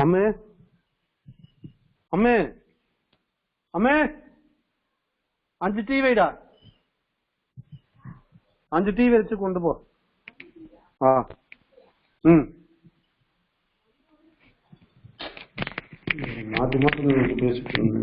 അമ്മേ അമ്മേ അമ്മേ 5 ടീ വൈടാ 5 ടീ വെച്ച് കൊണ്ടുപോ. ആ മാറ്റി മാറ്റി ഉദ്ദേശിക്കുന്നു.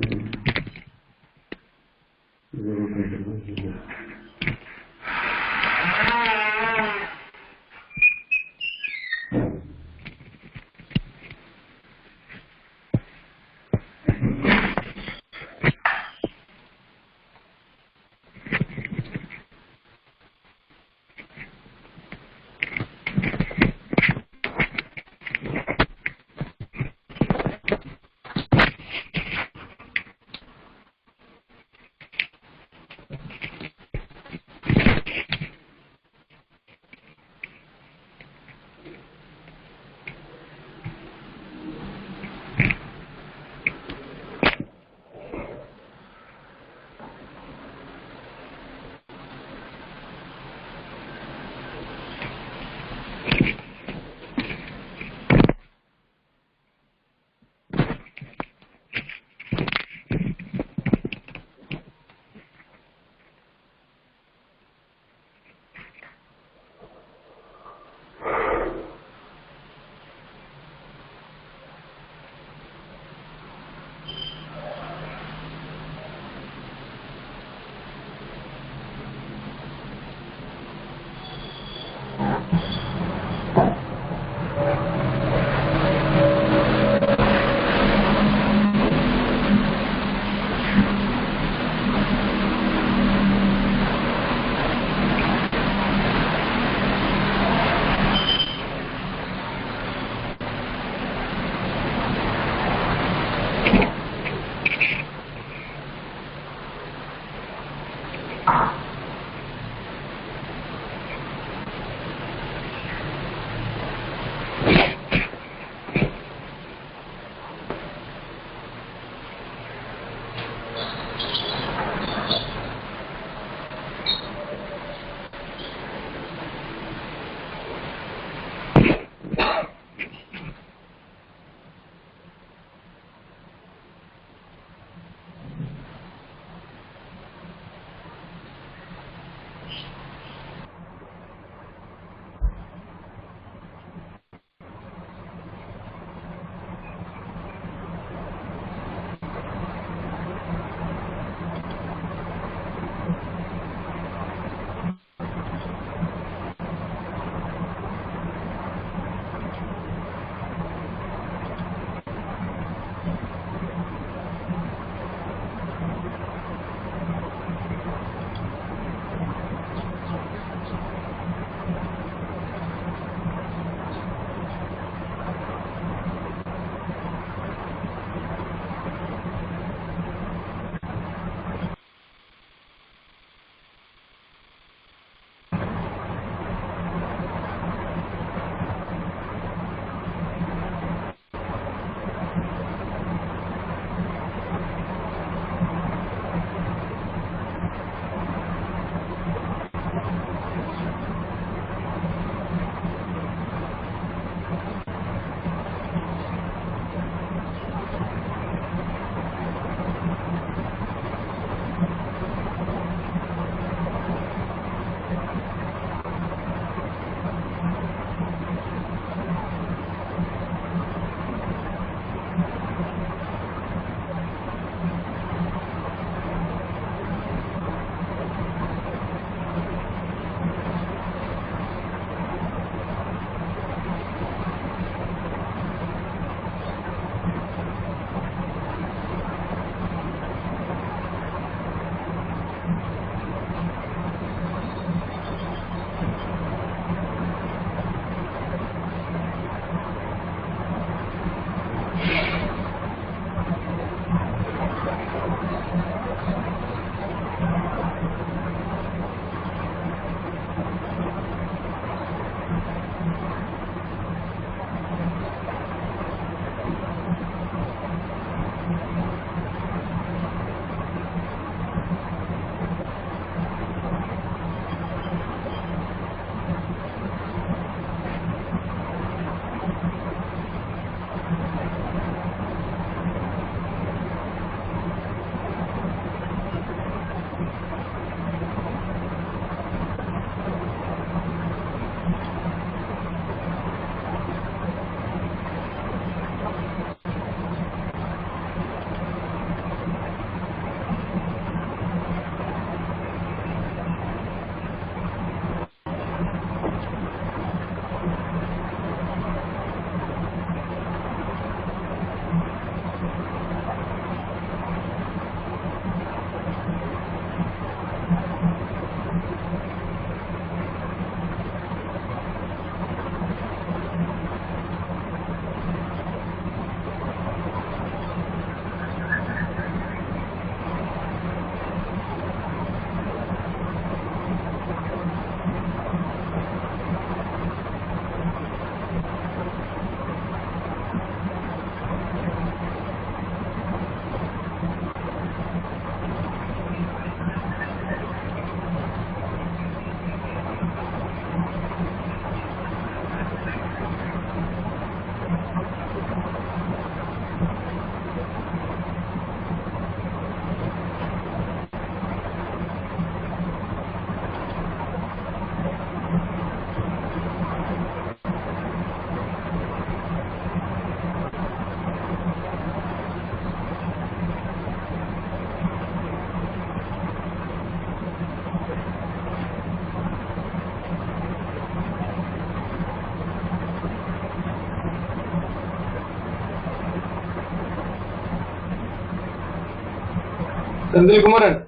Sandil Kumaran.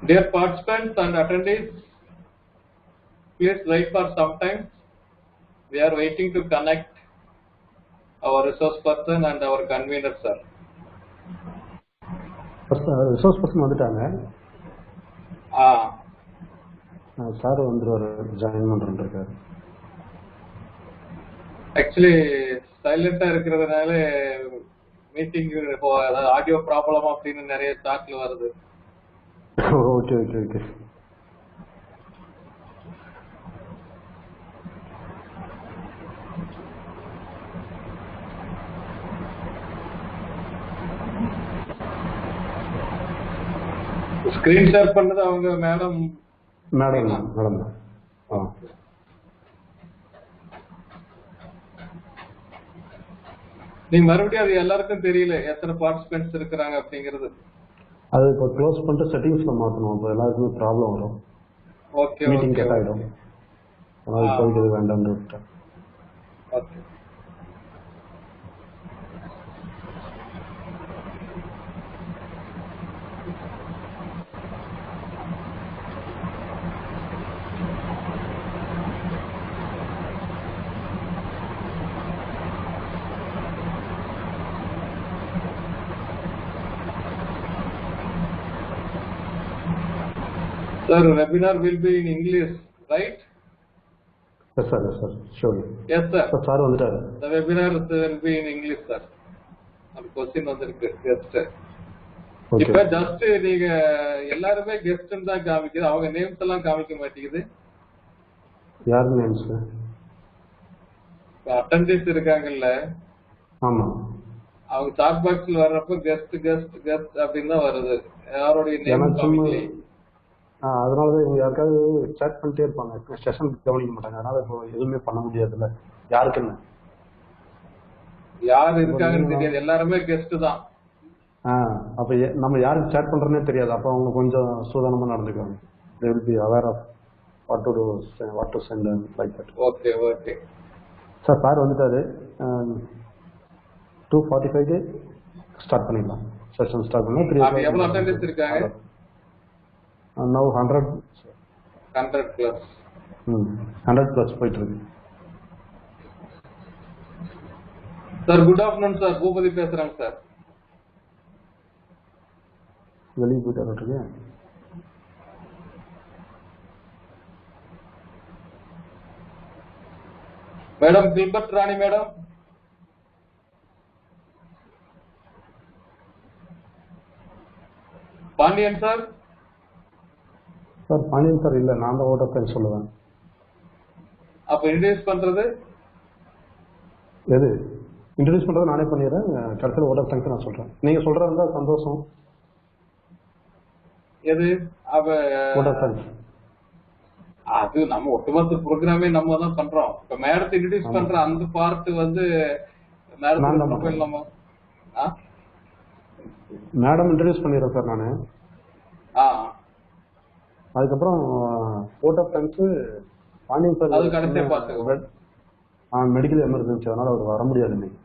Dear participants and attendees, please wait for some time. We are waiting to connect our resource person and our convener, sir. Resource person வந்துட்டாங்க. சார் வந்துருவாரு, ஜாயின் பண்றேன் இருக்காரு. ஆக்சுவலி சைலண்டா இருக்கிறதுனால மீட்டிங் ஆடியோ ப்ராப்ளம் அப்படின்னு நிறைய தாட்ல வருது. Okay okay okay. Screen share பண்ணது அவங்க மேடம் மேடம் மேடம் நீங்க மறுபடியும் அது எல்லாருக்கும் தெரியல எத்தனை பார்ட்டிசிபென்ட்ஸ் இருக்கிறாங்க அப்படிங்கிறது. அது இப்போ க்ளோஸ் பண்ணிட்டு செட்டிங்ஸ்ல மாற்றணும். இப்போ எல்லாருக்குமே ப்ராப்ளம் வரும். ஓகே மீட்டிங் கட் ஆகிடும். அதனால போய்ட்டு வேண்டாம்னு விட்டேன். Okay. Sir, webinar will be in English, right? Yes, sir. Yes, sir. Sure. Yes, sir. Sir, வந்துட்டாரு. The webinar will be in English, sir. அந்த क्वेश्चन வந்திருக்கு just. இப்ப just நீங்க எல்லாரும் கெஸ்ட் தான் காமிக்குது. அவங்க நேம்ஸ் எல்லாம் காமிக்க மாட்டேங்குது. யார் நேம்ஸ்? அட்டெண்டன்ஸ் இருக்காங்கல்ல. ஆமா. அவங்க சாட் பாக்ஸ்ல வர்றப்ப கெஸ்ட் கெஸ்ட் கெஸ்ட் அப்படின்னு தான் வருது. யாரோட நேம் காமிக்கல. அதனாலதான் இவங்க யாருக்காவது சேட் பண்ணிட்டே இருப்பாங்க, செஷன் கவனிக்க மாட்டாங்க. அதனால இப்போ எதுவுமே பண்ண முடியாதுல்ல. யாருக்குன்னு யார் இருக்காங்கன்னு தெரியாது, எல்லாருமே கெஸ்ட் தான். அப்ப நம்ம யாருக்கு சேட் பண்றோன்னே தெரியாது. அப்ப அவங்க கொஞ்சம் சூதானமா நடந்துக்குவாங்க. they will be aware of what to do, what to send and like that. Okay okay sir வந்துட்டாரு. 2:45 ஸ்டார்ட் பண்ணிடலாம். செஷன் ஸ்டார்ட் பண்ணா 3 எவ்வளவு அட்டெண்டன்ஸ் இருக்காங்க? now 100 plus 100 plus போயிட்டு இருக்கு. Sir good afternoon sir, Boopathi பேசுறேங்க சார். வெளியே போயிட்டு வரட்டுங்க. Madam Gilbert Rani madam. Pandian sir. Sir Pandian sir இல்ல, நான் தான் ஓட்டப்பேன் சொல்லுவேன். அப்ப இன்ட்ரோடியூஸ் பண்றது எது? இன்ட்ரோடியூஸ் பண்றது நானே பண்ணிடுறேன். கடைசியில் ஓட்டப்பேன் நான் சொல்றேன். நீங்க சொல்றதா சந்தோஷம். எது? ஓட்டப்பேன் அது நம்ம ஒட்டுமொத்த ப்ரோக்ராமே நம்ம தான் பண்றோம். இப்ப மேடத்தை இன்ட்ரோடியூஸ் பண்ற அந்த பார்ட் வந்து மேடம் இன்ட்ரோடியூஸ் பண்ணிடுறேன் சார் நானு. அதுக்கப்புறம் vote of thanks Pandian sir. அது கடைசியா பாத்துக்கோங்க. மெடிக்கல் எமர்ஜென்சி, அதனால அவர் வர முடியாது இன்னைக்கு.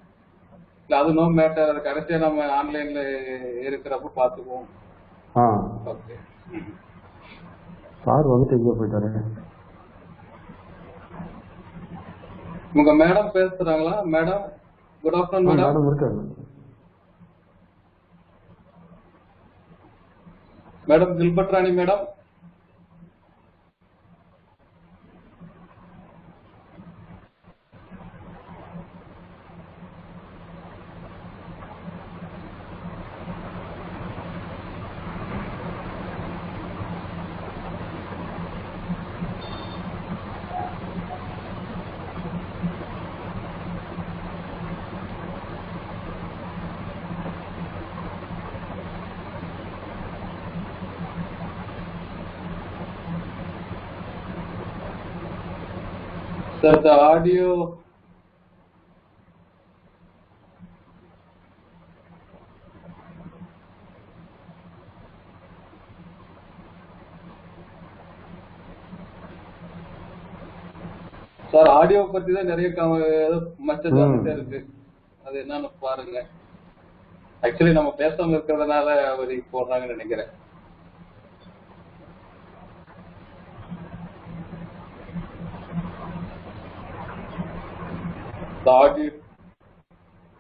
அது நோ மேட்டர். அது கடைசியா நம்ம ஆன்லைன்ல இருக்கிறப்ப பாத்துக்குவோம். ஓகே. சார் வந்துட்டு எங்க போயிட்டாரு? உங்க மேடம் பேசுறாங்களா? Madam good afternoon. மேடம் இருக்காரு. Madam Gilbert Rani madam. Sir, the audio. Sir audio பத்தி தான் நிறைய மச்சம் இருக்கு. அது என்னன்னு பாருங்க. ஆக்சுவலி நம்ம பேசாம இருக்கிறதுனால அவர் போடுறாங்கன்னு நினைக்கிறேன்.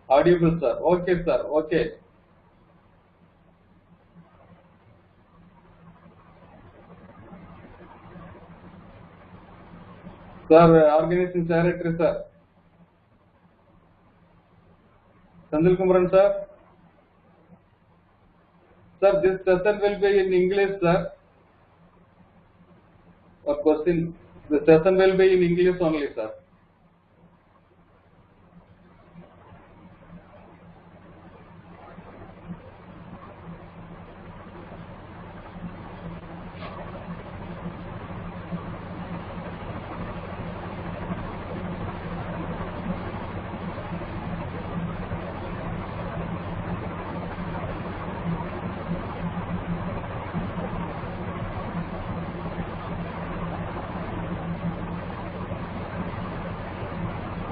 Audible, sir. Okay, sir. Okay. Sir, organizing secretary, sir. Sandil Kumaran, sir. Sir, this session will be in English, sir. Or question, the session will be in English only, sir.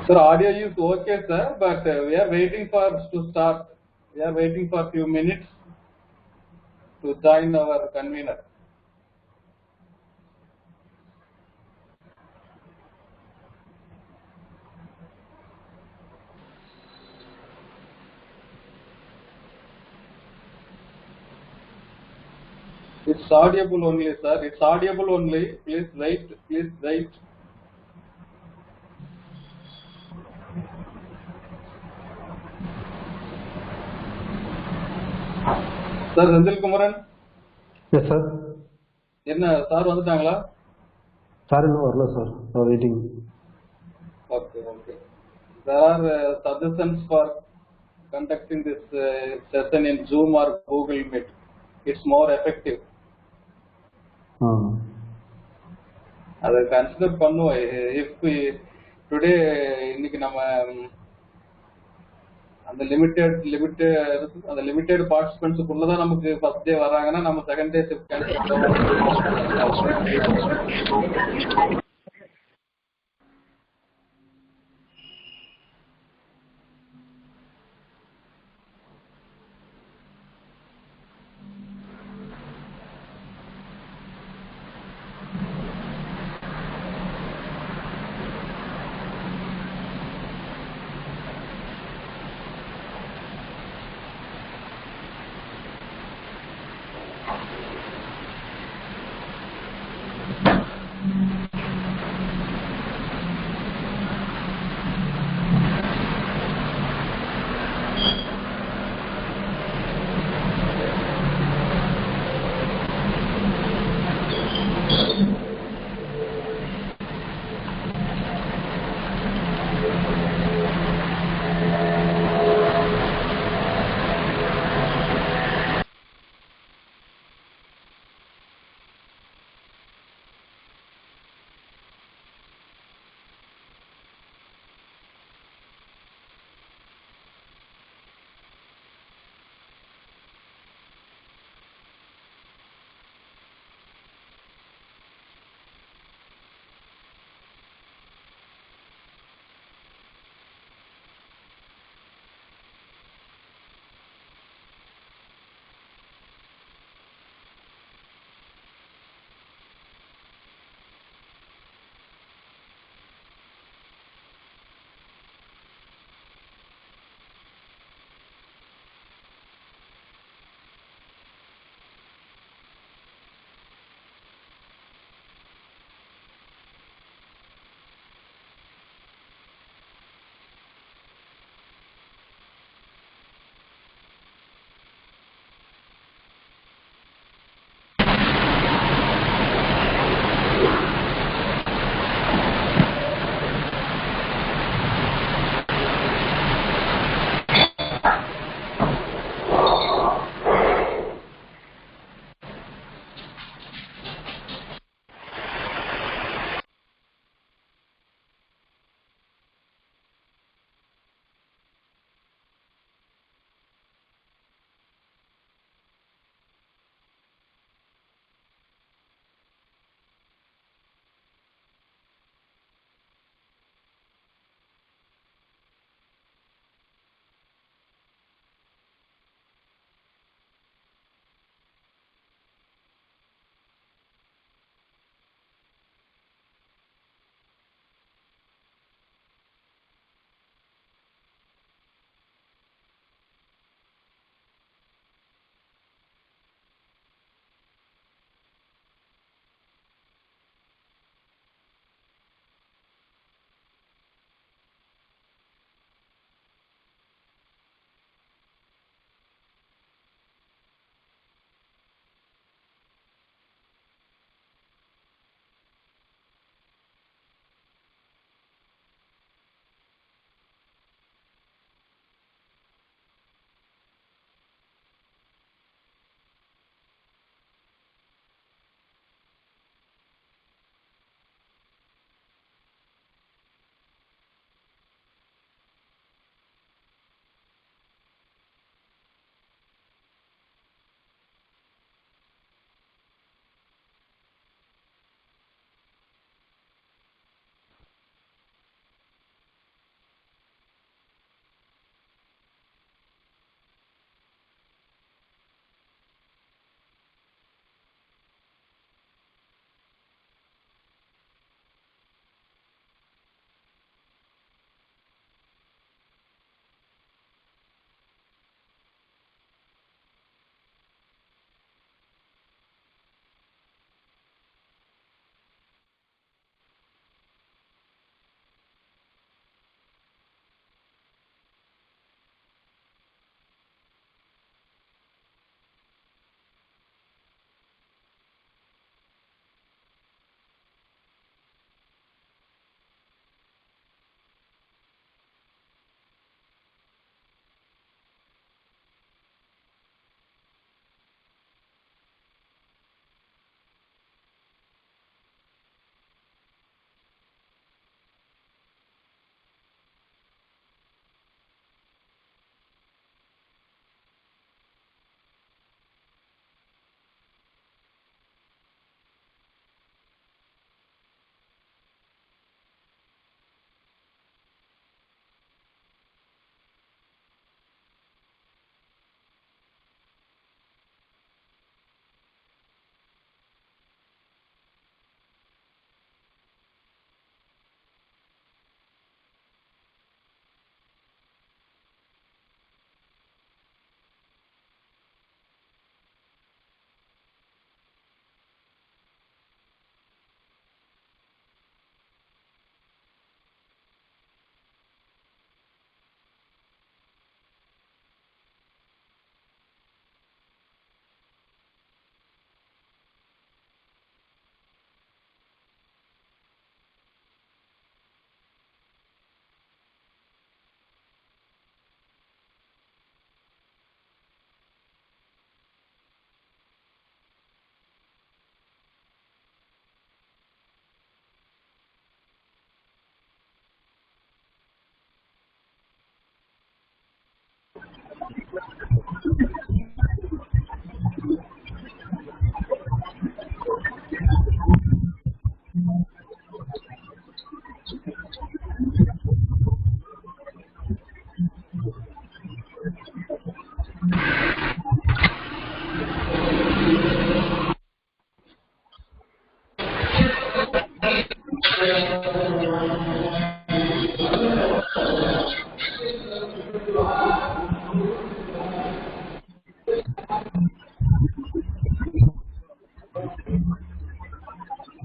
Sir, audio is okay, sir, but we are waiting for to start. We are waiting for few minutes to join our convener. It's audible only, sir. It's audible only. Please wait. Please wait. Sir, Sandil Kumaran. Yes, sir. என்ன sir வந்துட்டாங்களா? Sir இன்னும் வரல sir. Waiting. Okay, okay. There are suggestions for conducting this session in Zoom or Google Meet. It's more effective. அதை consider பண்ணுவோம். If today இன்னைக்கு நம்ம அந்த limited பார்ட்டிசிபென்ட்ஸுக்குள்ளதான் நமக்கு ஃபர்ஸ்ட் டே வராங்கன்னா நம்ம second day shift cancel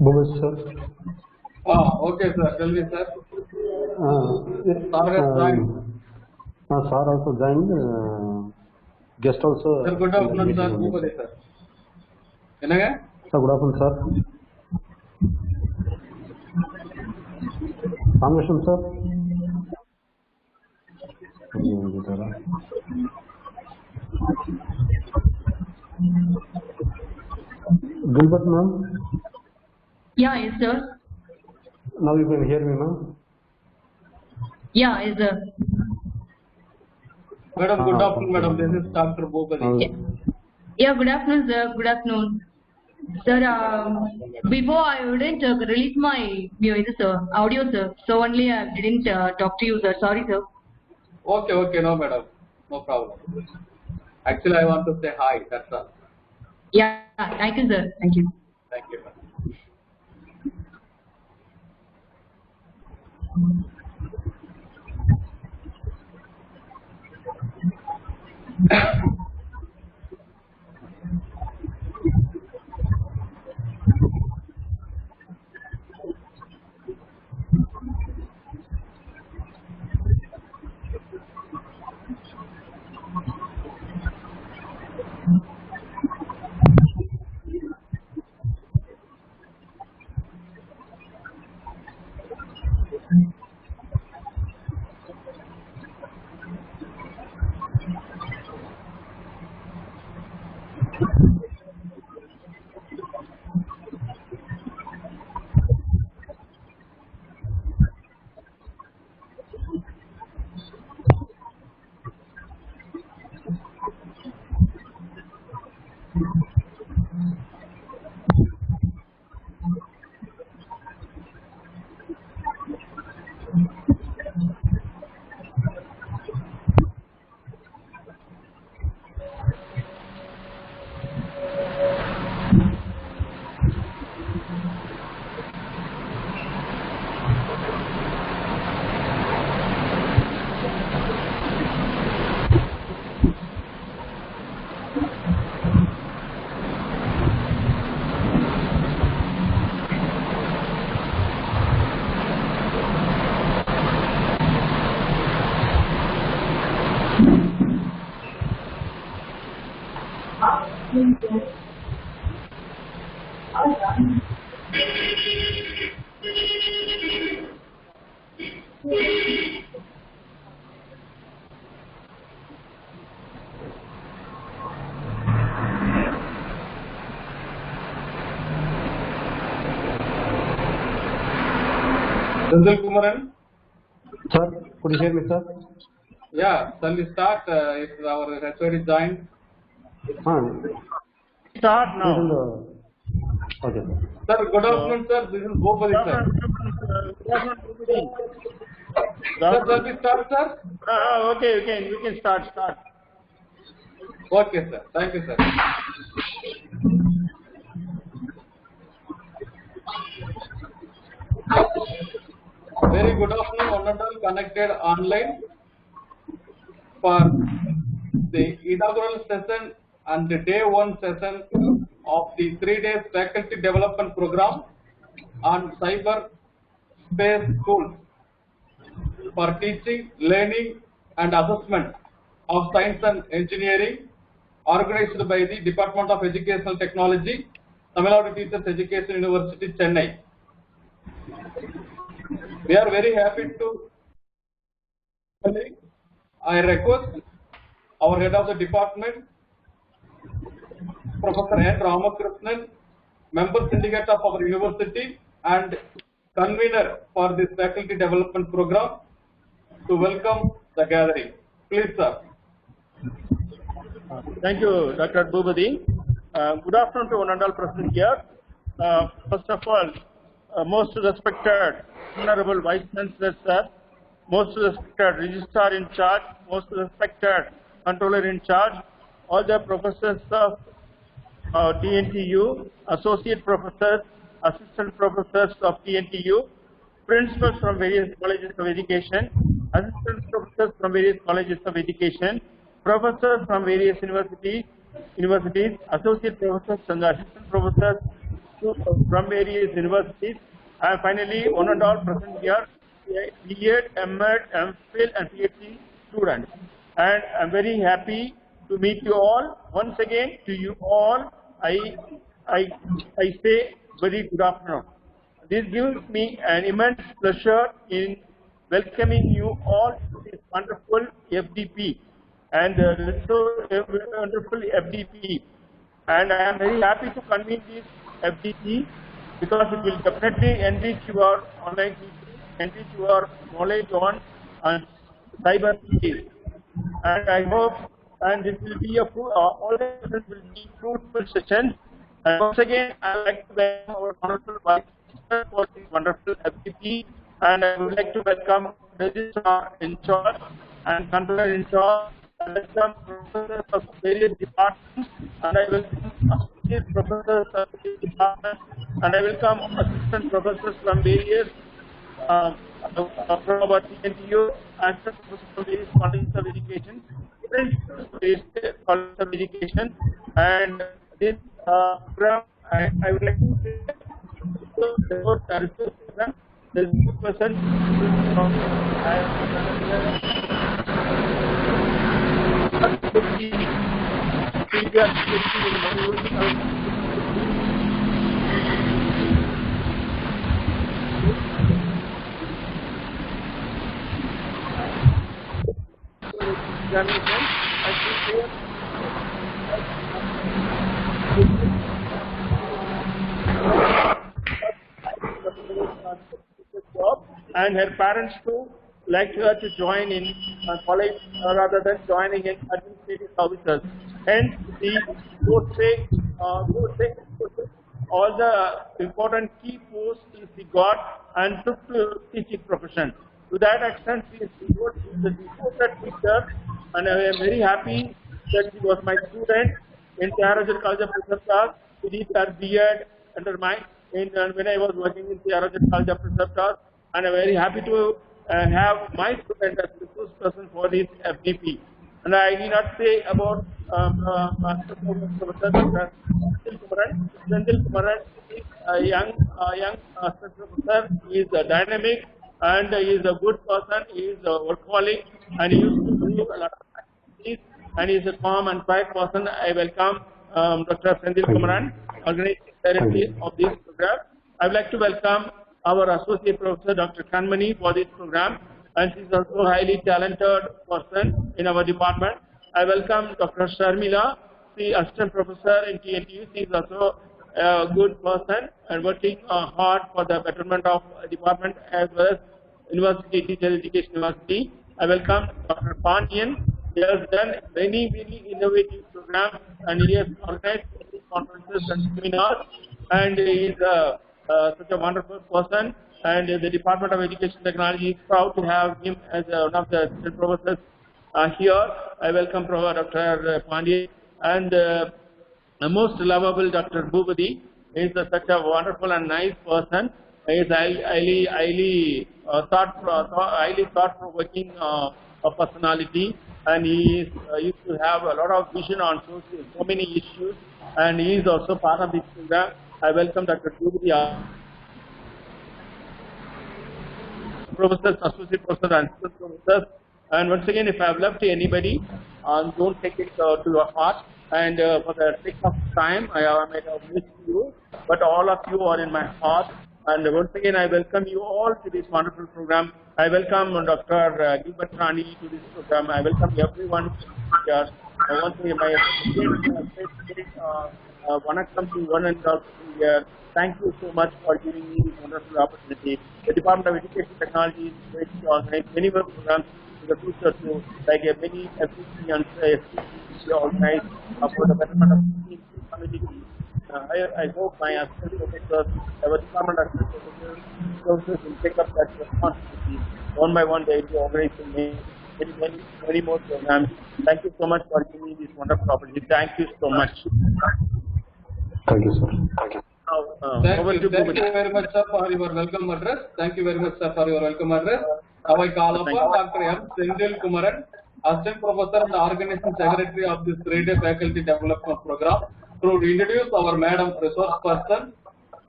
Bhupesh, sir. Okay, sir. Tell me, sir. Sir has joined. Sir also joined. Guest also. Sir, good afternoon, sir. Bhupati, sir. Ennaga? Sir, good afternoon, sir. Rameshan, sir. Gilbert, ma'am. Yeah, yes, sir. Now you can hear me, ma'am. Yeah, yes, sir. Madam, good afternoon, madam. This is Dr. Bhupati. Yeah, good afternoon, sir. Good afternoon. Sir, before I wouldn't release my audio, sir. So only I didn't talk to you, sir. Sorry, sir. Okay, no, madam. No problem. Actually, I want to say hi. That's all. Yeah, thank you, sir. Thank you. Thank you, madam. Sundal Kumaran? Sir, could you hear me, sir? Yeah, shall we start? If our HOD joined. Start now. Okay, sir. Sir, good afternoon, sir. This is Bhupati, sir. Sir, shall we start, sir? Okay, we can start. Okay, sir. Thank you, sir. Very good afternoon, one and all connected online for the inaugural session and the day one session of the 3 days faculty development program on Cyberspace Tools for teaching, learning and assessment of science and engineering, organized by the Department of Educational Technology, Tamil Nadu Teachers Education University, Chennai. We are very happy to. I request our head of the department, Professor N. Ramakrishnan, member syndicate of our university and convener for this faculty development program, to welcome the gathering. Please, sir. Thank you, Dr. Bhubadi. Good afternoon to one and all present here. First of all, most respected Honorable Vice Chancellor Sir, most respected Registrar in charge, most respected Controller in charge, all the professors of TNTU, associate professors, assistant professors of TNTU, principals from various colleges of education, assistant professors from various colleges of education, professors from various universities, associate professors and assistant professors from various universities, and finally one and all present here, B.Ed, M.Ed, M.Phil and PhD students. And I'm very happy to meet you all. Once again, to you all, I say very good afternoon. This gives me an immense pleasure in welcoming you all to this wonderful FDP and wonderful FDP. And I am very happy to convene this FDP because it will definitely enrich your online teaching, enrich your knowledge on cyberspace. And I hope, and this will be all the sessions will be fruitful sessions. And once again, I would like to welcome our wonderful vice chancellor for this wonderful FDP, and I would like to welcome registrar in charge and controller in charge, and welcome professors of various departments, and I welcome associate professors of various departments, and I welcome assistant professors from various from our TNTU, assistant professors from various colleges of education, principals of various colleges of education, and this program, I would like to say, the person and her parents too like her to join in college rather than joining in administrative services. Hence, the all the important key posts she got and took to teaching profession. To that extent, she is a devoted teacher, and I am very happy that she was my student in Cyberspace College of Research. She did her B.Ed under my when I was working in Cyberspace College of Research, and I'm very happy to have my student as resource person for this FDP. And I need not say about Professor Dr. Sendil Kumaran is a young professor. He is dynamic and he is a good person. He is a workaholic and he used to do a lot of activities. And he is a calm and quiet person. I welcome Dr. Sendil Kumaran, organizing director of this program. I would like to welcome our associate professor, Dr. Kanmani, for this program, and she is also a highly talented person in our department. I welcome Dr. Sharmila, the assistant professor in TNTU. She is also a good person and working hard for the betterment of department as well as University, Teacher Education University. I welcome Dr. Pandian. He has done many innovative programs and he has organized many conferences and seminars, and he is such a wonderful person, and the Department of Education Technology is proud to have him as one of the assistant professors here. I welcome Dr. Pandey and the most lovable Dr. Bhubadi. He is such a wonderful and nice person. He is highly thought-provoking personality, and he used to have a lot of vision on so many issues, and he is also part of this program. I welcome Dr. Bhubadi, professors, associate professors, and assistant professors. And once again, if I have left anybody, don't take it to your heart. And for the sake of time, I might have missed you, but all of you are in my heart. And once again, I welcome you all to this wonderful program. I welcome Dr. Gilbert Rani to this program. I welcome everyone here. Once again, my vanakkam to one and all here. Thank you so much for giving me this wonderful opportunity. The Department of Education Technology is ready to organize many more programs the future to like a mini FCC and SCC organized for the betterment of the community. I hope my assistant professors, our department assistant professors will take up that responsibility. One by one, they will organize many more programs. Thank you so much for giving me this wonderful opportunity. Thank you so much. Thank you, sir. Thank you. Thank you very much, sir, for your welcome address. Thank you very much, sir, for your welcome address. Now I call upon Dr. M. Sendil Kumaran, Assistant Professor and Organizing Secretary of this 3-day Faculty Development Program, to introduce our Madam Resource Person,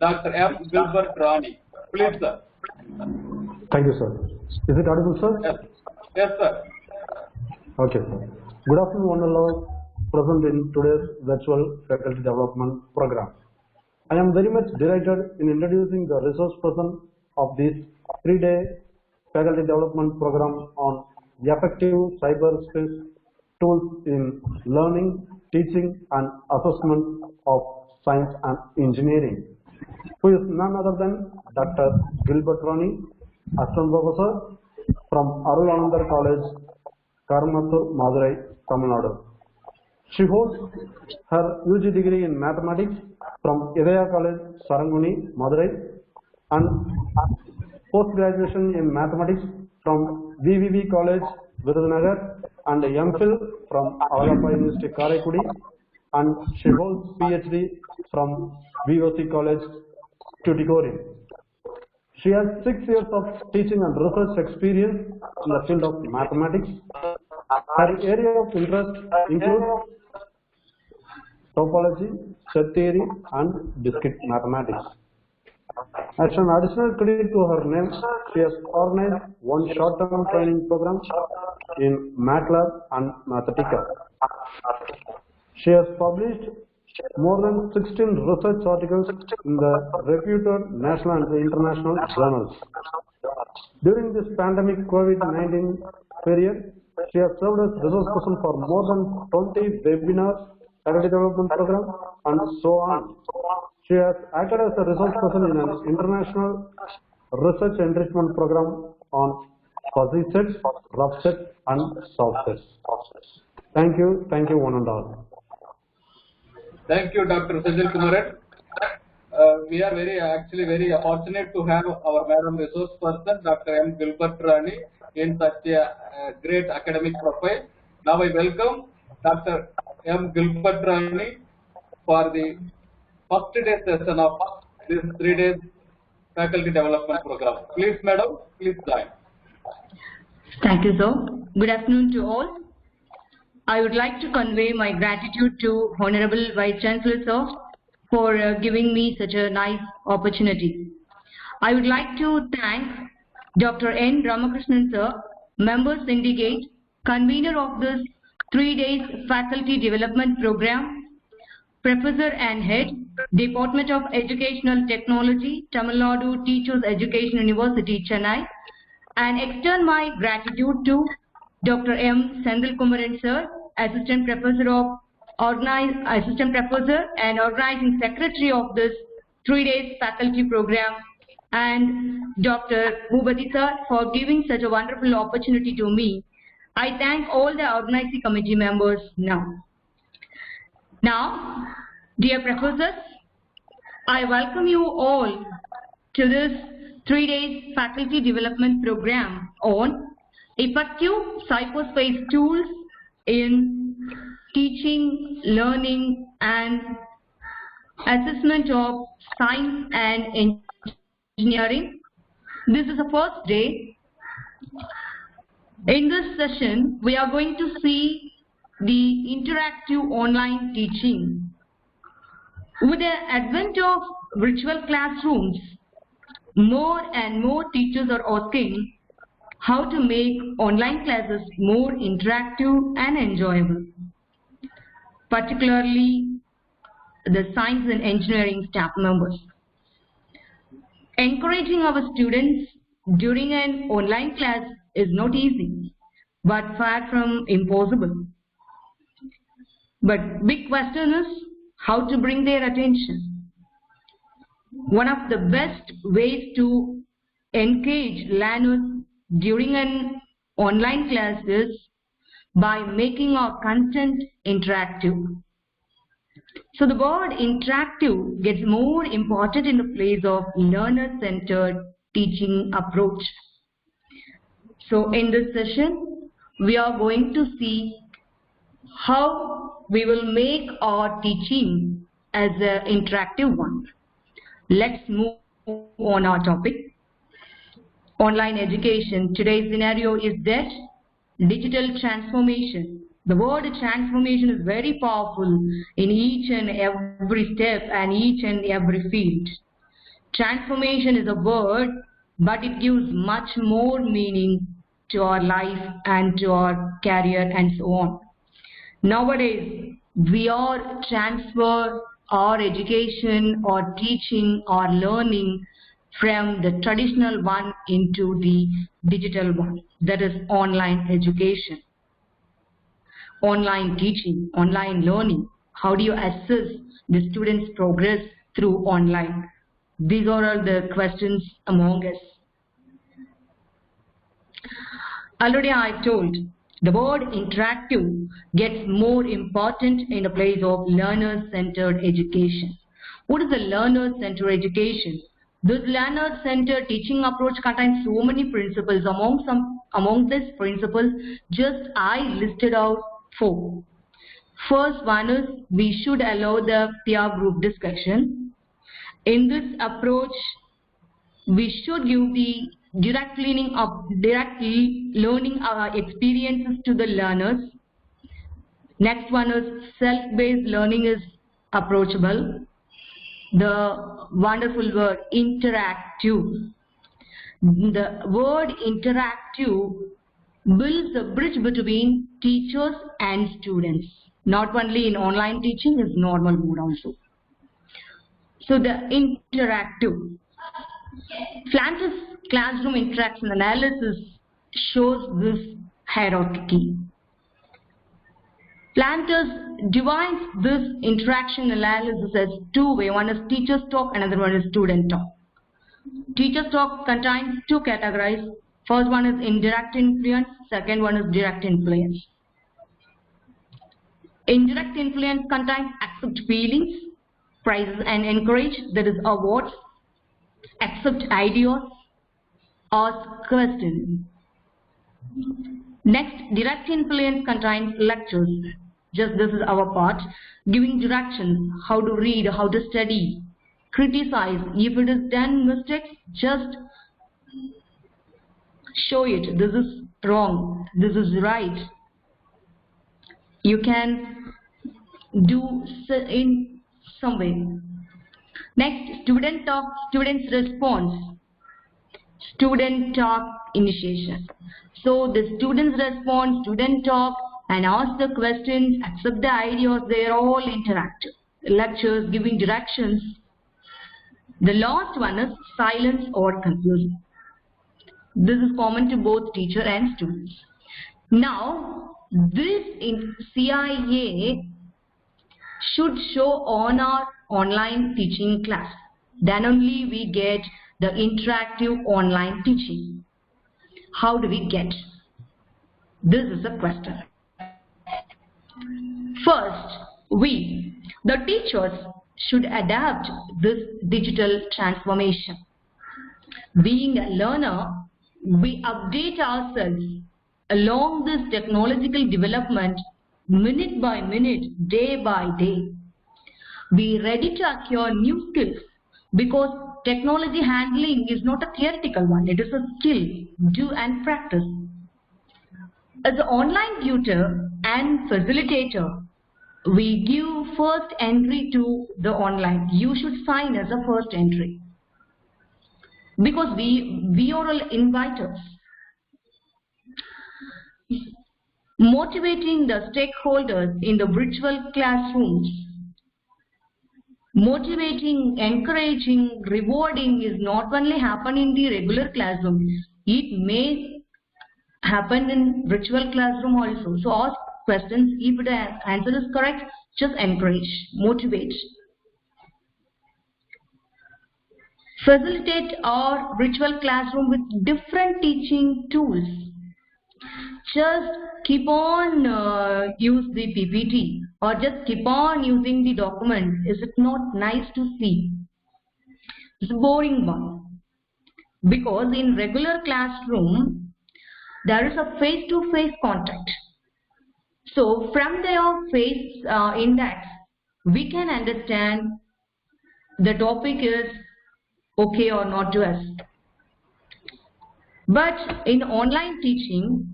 Dr. M. Gilbert Rani. Please, sir. Thank you, sir. Is it audible, sir? Yes, yes, sir. Okay, sir. Good afternoon, one and all present in today's virtual faculty development program. I am very much delighted in introducing the resource person of this 3-day faculty development program on effective cyberspace tools in learning, teaching and assessment of science and engineering, who is none other than Dr. Gilbert Rani, Assistant Professor from Arulanandar College, Karamattur, Madurai, Tamil Nadu. She holds her UG degree in mathematics from Idaya College, Saranguni, Madurai, and post-graduation in mathematics from VVV College, Virudhunagar, and MPhil from Alagappa University, Karaikudi, and she holds PhD from VOC College, Tuticorin. She has 6 years of teaching and research experience in the field of mathematics. Her area of interest includes topology, set theory, and discrete mathematics. As an additional credit to her name, she has organized one short-term training program in MATLAB and Mathematica. She has published more than 16 research articles in the reputed national and international journals. During this pandemic COVID-19 period, she has served as resource person for more than 20 webinars, faculty development program, and so on. She has acted as a resource person in an international research enrichment program on fuzzy sets, rough sets, and soft sets. Thank you, one and all. Thank you, Dr. Sendil Kumaran. We are very fortunate to have our Madam Resource Person, Dr. M. Gilbert Rani, in such a great academic profile. Now I welcome Dr. M. Gilbert Rani for the first day session of this 3-day faculty development program. Please, madam, please join. Thank you, sir. Good afternoon to all. I would like to convey my gratitude to Honorable Vice Chancellor, sir, for giving me such a nice opportunity. I would like to thank Dr. N. Ramakrishnan, sir, Member Syndicate, convener of this 3 days faculty development program, Professor and Head, Department of Educational Technology, Tamil Nadu Teachers Education University, Chennai, and extend my gratitude to Dr. M. Sendil Kumaran, sir, Assistant Professor and Organizing Secretary of this 3 days faculty program, and Dr. Bhubati, sir, for giving such a wonderful opportunity to me. I thank all the organizing committee members now. Now, dear professors, I welcome you all to this 3 days faculty development program on effective cyberspace tools in teaching, learning, and assessment of science and engineering. This is the first day. In this session, we are going to see the interactive online teaching. With the advent of virtual classrooms, more and more teachers are asking how to make online classes more interactive and enjoyable, particularly the science and engineering staff members. Encouraging our students during an online class is not easy, but far from impossible. But big question is how to bring their attention. One of the best ways to engage learners during an online classes by making our content interactive. So the word interactive gets more important in the place of learner-centered teaching approach. So in this session, we are going to see how we will make our teaching as an interactive one. Let's move on our topic. Online education. Today's scenario is that digital transformation. The word transformation is very powerful in each and every step and each and every field. Transformation is a word, but it gives much more meaning to our life and to our career and so on. Nowadays, we are transfer our education or teaching or learning from the traditional one into the digital one, that is online education, online teaching, online learning. How do you assess the students' progress through online? These are all the questions among us. Already I told, the word interactive gets more important in the place of learner-centered education. What is the learner-centered education? This learner-centered teaching approach contains so many principles. Among these principles, just I listed out 4. First one is we should allow the peer group discussion. In this approach, we should give the direct learning experiences to the learners. Next one is self-based learning is approachable. The wonderful word interactive. The word interactive builds a bridge between teachers and students. Not only in online teaching, is normal mode also. So the interactive. Flantz's classroom interaction analysis shows this hierarchy. Planters divides this interaction analysis as 2 ways. One is teacher's talk, another one is student talk. Teacher's talk contains 2 categories. First one is indirect influence, second one is direct influence. Indirect influence contains accept feelings, prizes and encourage, that is awards, accept ideas, ask questions. Next, direct influence contains lectures. Just this is our part. Giving directions, how to read, how to study. Criticize. If it is done mistakes, just show it. This is wrong. This is right. You can do in some way. Next, student talk, student's response. Student talk initiation. So the students respond, student talk and ask the questions, accept the ideas, they are all interactive. Lectures, giving directions. The last one is silence or confusion. This is common to both teacher and students. Now, this in CIA should show on our online teaching class. Then only we get the interactive online teaching. How do we get? This is a question. First, we, the teachers, should adapt this digital transformation. Being a learner, we update ourselves along this technological development minute by minute, day by day. Be ready to acquire new skills because technology handling is not a theoretical one, it is a skill, do and practice. As an online tutor and facilitator, we give first entry to the online. You should sign as a first entry because we are all inviters. Motivating the stakeholders in the virtual classrooms. Motivating, encouraging, rewarding is not only happen in the regular classroom. It may happen in virtual classroom also. So ask questions. If the answer is correct, just encourage, motivate. Facilitate our virtual classroom with different teaching tools. Just keep on use the PPT or just keep on using the document. Is it not nice to see? It's a boring one. Because in regular classroom, there is a face-to-face contact. So from their face index, we can understand the topic is okay or not to us. But in online teaching,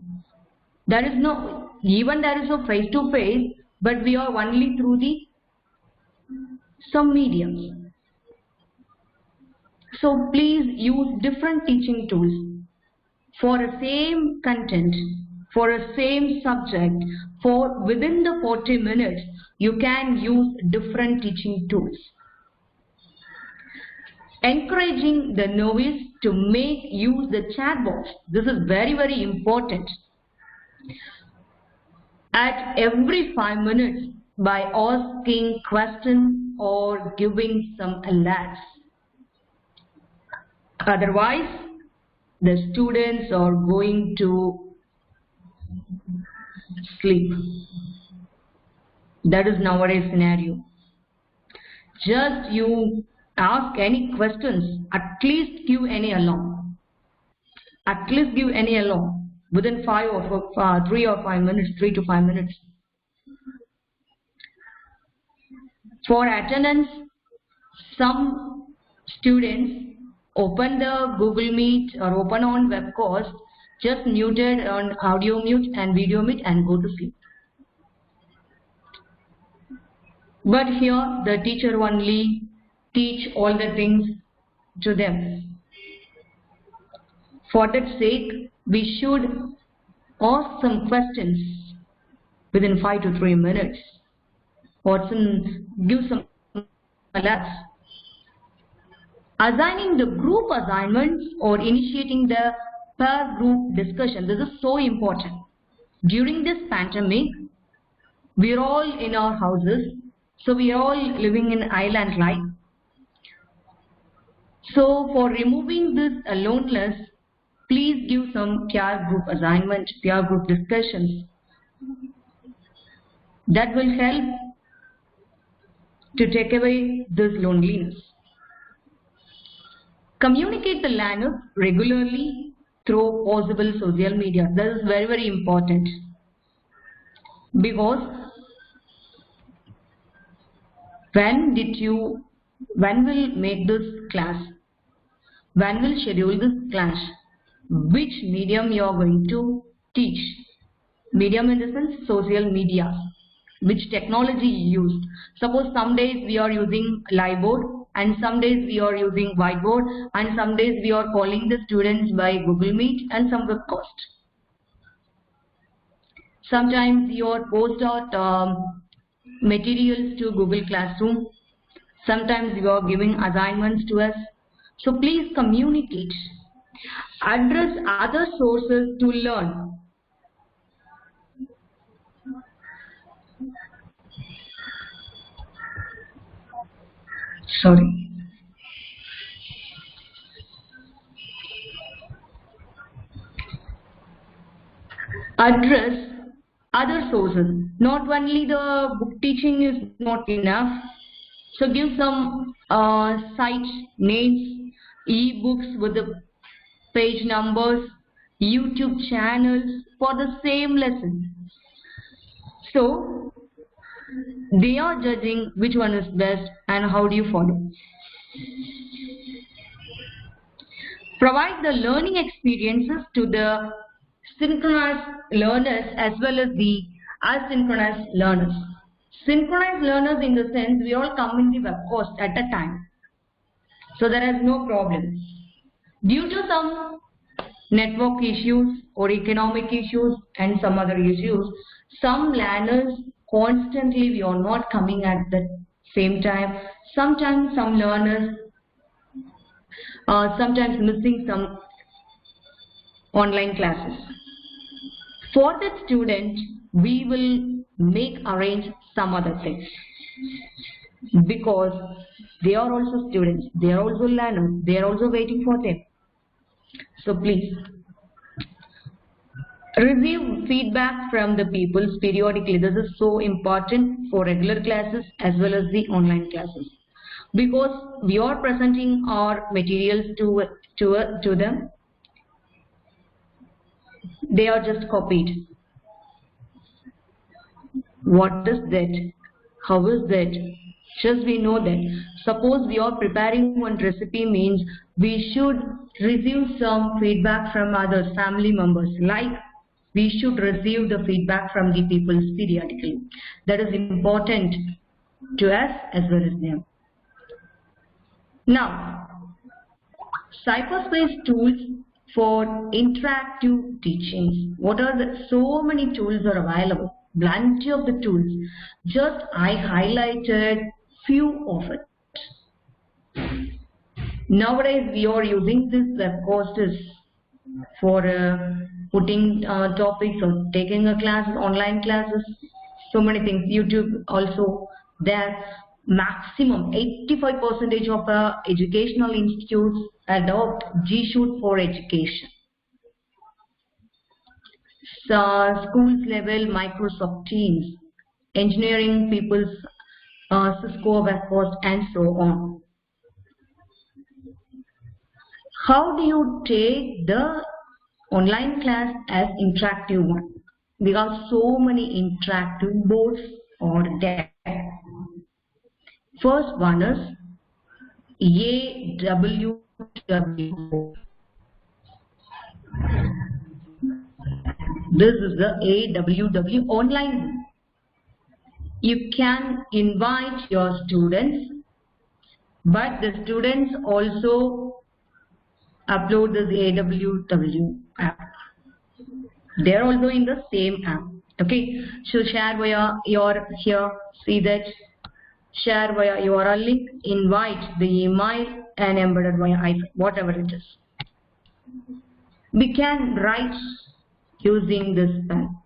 there is no face-to-face, but we are only through some mediums. So please use different teaching tools for the same content, for a same subject. For within the 40 minutes, you can use different teaching tools. Encouraging the novice to use the chat box. This is very, very important. At every 5 minutes by asking questions or giving some alerts. Otherwise, the students are going to sleep. That is nowadays scenario. Just you ask any questions, at least give any along. At least give any along within 3 to 5 minutes. For attendance, some students open the Google Meet or open on webcast, just muted on audio mute and video mute and go to sleep. But here the teacher only teach all the things to them. For that sake, we should ask some questions within 5 to 3 minutes or give some alerts. Assigning the group assignments or initiating the per group discussion. This is so important. During this pandemic, we are all in our houses. So we are all living in island life. So for removing this aloneness, please give some peer group assignment, peer group discussions. That will help to take away this loneliness. Communicate the learners regularly through possible social media. That is very, very important. Because when will make this class? When will schedule this class? Which medium you are going to teach? Medium in the sense social media. Which technology you used? Suppose some days we are using live board and some days we are using whiteboard and some days we are calling the students by Google Meet and some webcast. Sometimes you are post out materials to Google Classroom. Sometimes you are giving assignments to us. So please communicate. Address other sources to learn. Sorry. Address other sources. Not only the book teaching is not enough. So give some site names, e-books with the page numbers, YouTube channels for the same lesson. So they are judging which one is best and how do you follow. Provide the learning experiences to the synchronous learners as well as the asynchronous learners. Synchronous learners in the sense we all come in the webcast at a time. So there is no problem. Due to some network issues or economic issues and some other issues, some learners constantly we are not coming at the same time. Sometimes some learners sometimes missing some online classes. For that student, we will arrange some other things because they are also students, they are also learners, they are also waiting for them. So please Receive feedback from the pupils periodically. This is so important for regular classes as well as the online classes, because we are presenting our materials to them. They are just copied. What is that? How is that? Just we know that. Suppose we are preparing one recipe, means we should receive some feedback from other family members. Like we should receive the feedback from the people periodically. That is important to us as well as them. Now, Cyberspace tools for interactive teaching. What are the so many tools are available? Plenty of the tools. Just I highlighted few of it. Nowadays we are using this web courses for putting topics or taking a class, online classes, so many things. YouTube also there. Maximum 85% of educational institutes adopt G-Shoot for education. So schools level Microsoft Teams, engineering people's Cisco web and so on. How do you take the online class as interactive one? Because so many interactive boards are there. First one is AWW. This is the AWW online. You can invite your students, but the students also upload this AWW app. They are also in the same app. Okay, so share via your here. See that. Share via URL link, invite the email and embedded via iPhone, whatever it is. We can write using this pen.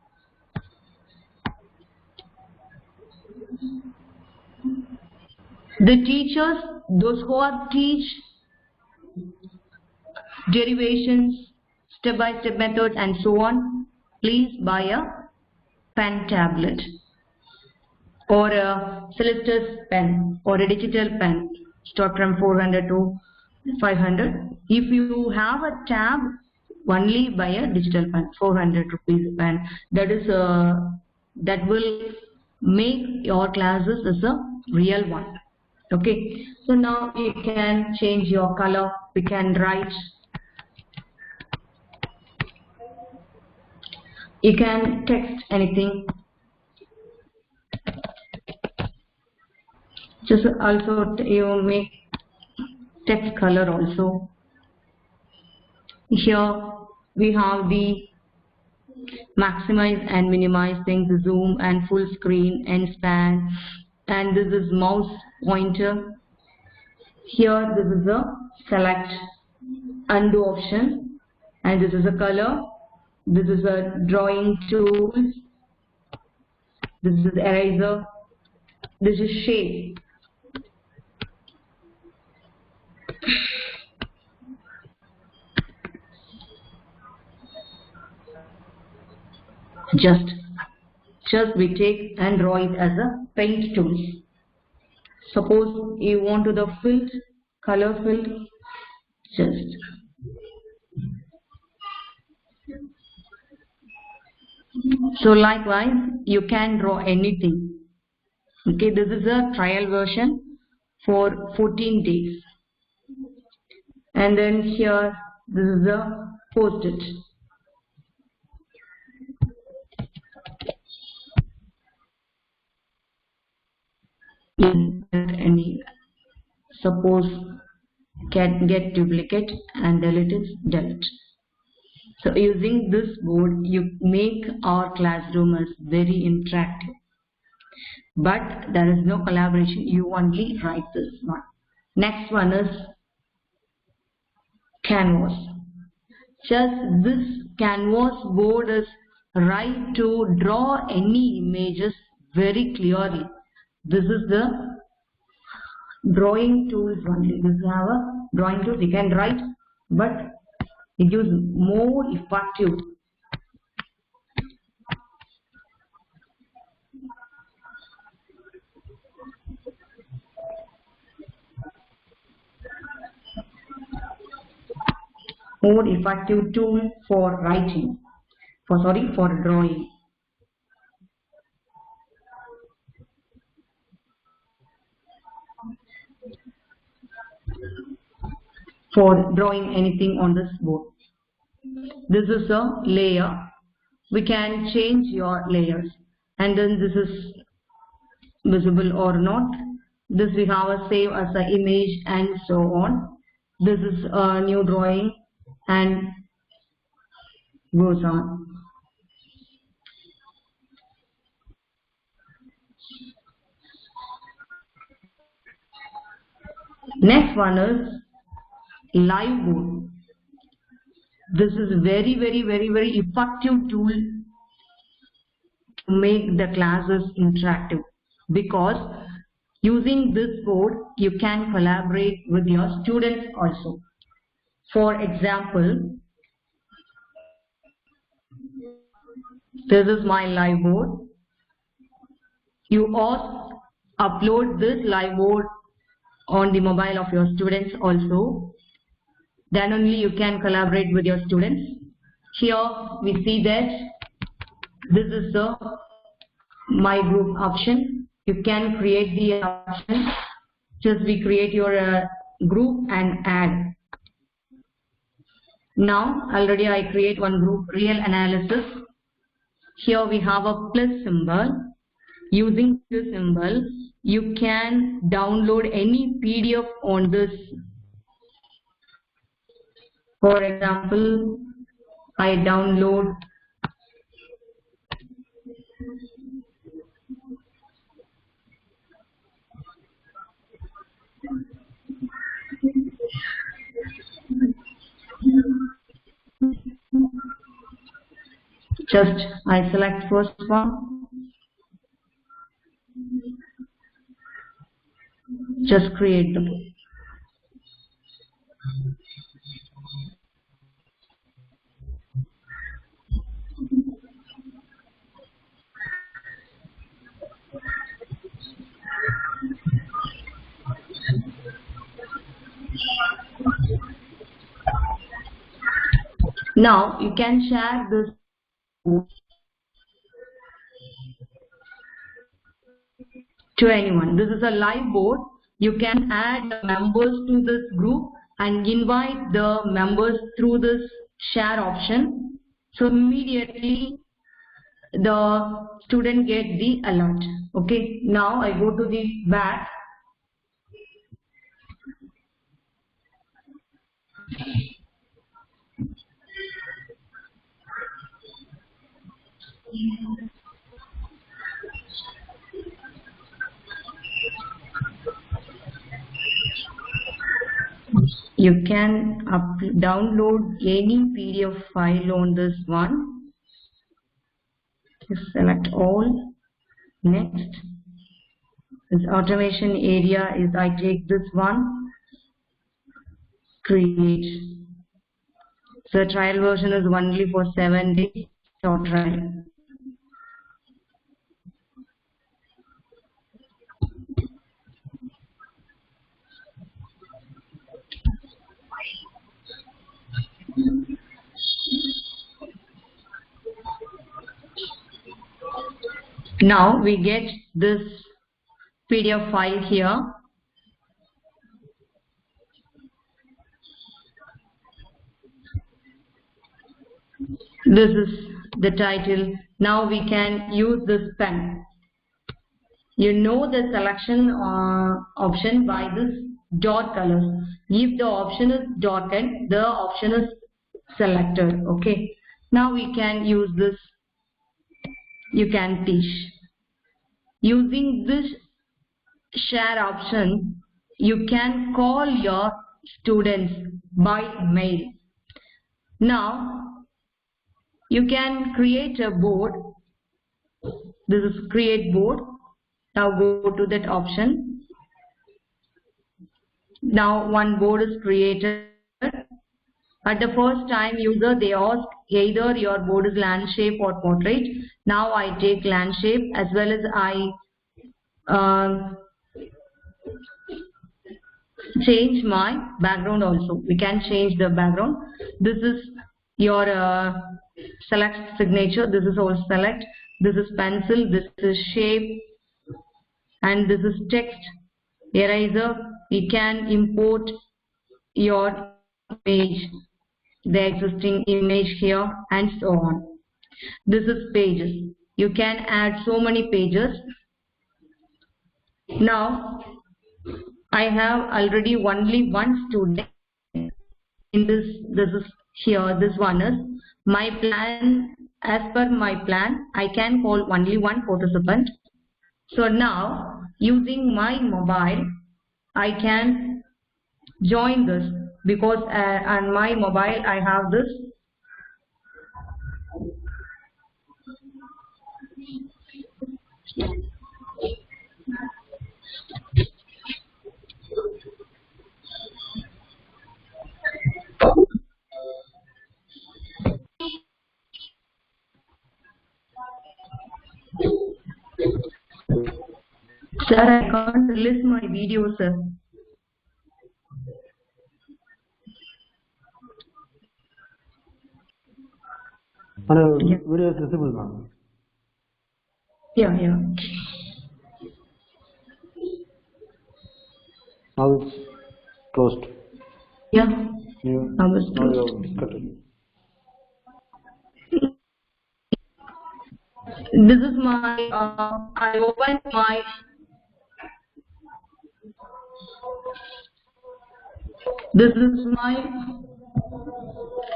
The teachers, those who are teach derivations, step-by-step methods and so on, please buy a pen tablet or a Celestus pen or a digital pen, start from 400 to 500. If you have a tab, only buy a digital pen, 400 rupees pen. That is that will make your classes as a real one. Okay, so now you can change your color. We can write. You can text anything. Just also you make text color also. Here we have the maximize and minimize things, zoom and full screen and span, and this is mouse pointer. Here this is a select undo option, and this is a color. This is a drawing tool. This is eraser. This is shape. Just we take and draw it as a paint tool. Suppose you want to the fill, color fill, just so likewise you can draw anything. Okay, this is a trial version for 14 days, and then here this is a post-it. Any suppose can get duplicate and delete it, delete. So using this board you make our classroom as very interactive, but there is no collaboration. You only write this one. Next one is canvas. Just this canvas board is right to draw any images very clearly. This is the drawing tools only. This is our drawing tools. You can write, but it is more effective. more effective tool for writing, for drawing. For drawing anything on this board. This is a layer. We can change your layers, and then this is visible or not. This we have a save as an image and so on. This is a new drawing and goes on. Next one is live board. This is very effective tool to make the classes interactive, because using this board you can collaborate with your students also. For example, this is my live board. You also upload this live board on the mobile of your students also. Then only you can collaborate with your students. Here we see that this is the my group option. You can create the option. Just we create your group and add. Now already I create one group, real analysis. Here we have a plus symbol. Using this symbol, you can download any PDF on this. For example, I download just I select first one, just create the book. Now you can share this to anyone. This is a live board. You can add members to this group and invite the members through this share option. So immediately the student get the alert. Okay. Now I go to the back. You can download any PDF file on this one. Just select all. Next. This automation area is I take this one. Create. So trial version is only for 7 days. So trial. Now we get this PDF file here. This is the title. Now we can use this pen. You know the selection option by this dot color. If the option is dotted, the option is selected. Okay. Now we can use this. You can teach. Using this share option, you can call your students by mail. Now you can create a board. This is create board. Now go to that option. Now one board is created. At the first time user they ask either your board is landscape or portrait. Now I take landscape, as well as I change my background also. We can change the background. This is your select signature. This is all select. This is pencil. This is shape. And this is text. Eraser. You can import your image, the existing image here, and so on. This is pages. You can add so many pages. Now I have already only one student in this. This is here. This one is my plan. As per my plan, I can call only one participant. So now using my mobile, I can join this because on my mobile I have this. Sir, I can't release my video, sir. And video is visible now. Yeah. Now it's closed. Yeah. Now you cut it. This is my, I opened my, this is my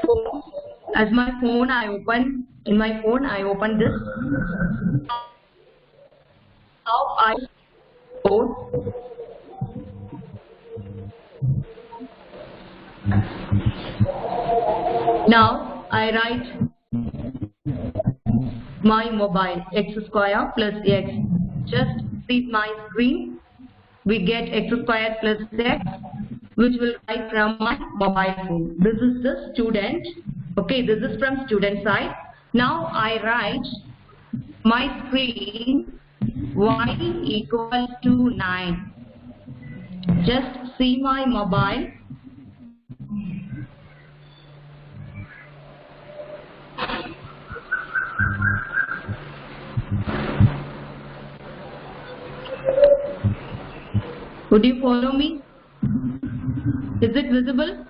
phone. As my phone I open, in my phone I open this. Now I phone. Now I write my mobile x square plus x. Just see my screen. We get x square plus x, which will write from my mobile phone. This is the student. Okay, this is from student side. Now I write my screen y equals to 9. Just see my mobile. Would you follow me? Is it visible?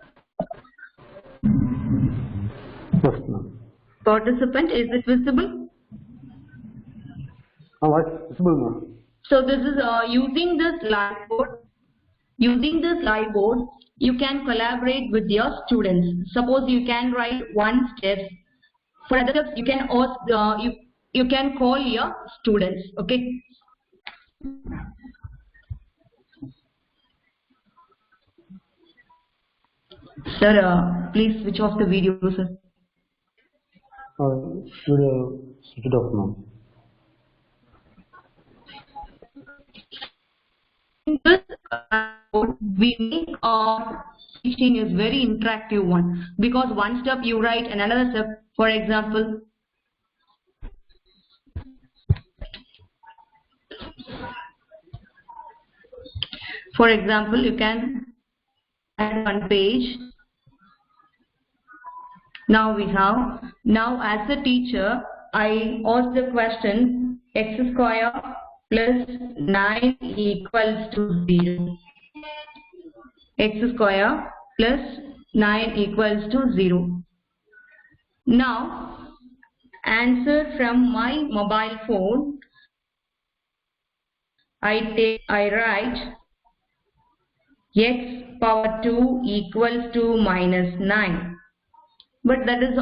Yes, ma'am. Participant, is it visible? Now it's visible, ma'am. So this is using this live board. Using this live board, you can collaborate with your students. Suppose you can write one step. For other steps, you can ask, you can call your students. Okay. Sir, please switch off the video, sir. Video switch it off, ma'am. This we make our teaching is very interactive one, because one step you write and another step. For example, you can add one page. Now we have, now as a teacher, I ask the question x square plus 9 equals to 0. X square plus 9 equals to 0. Now answer from my mobile phone. I write x power 2 equals to minus 9. But that is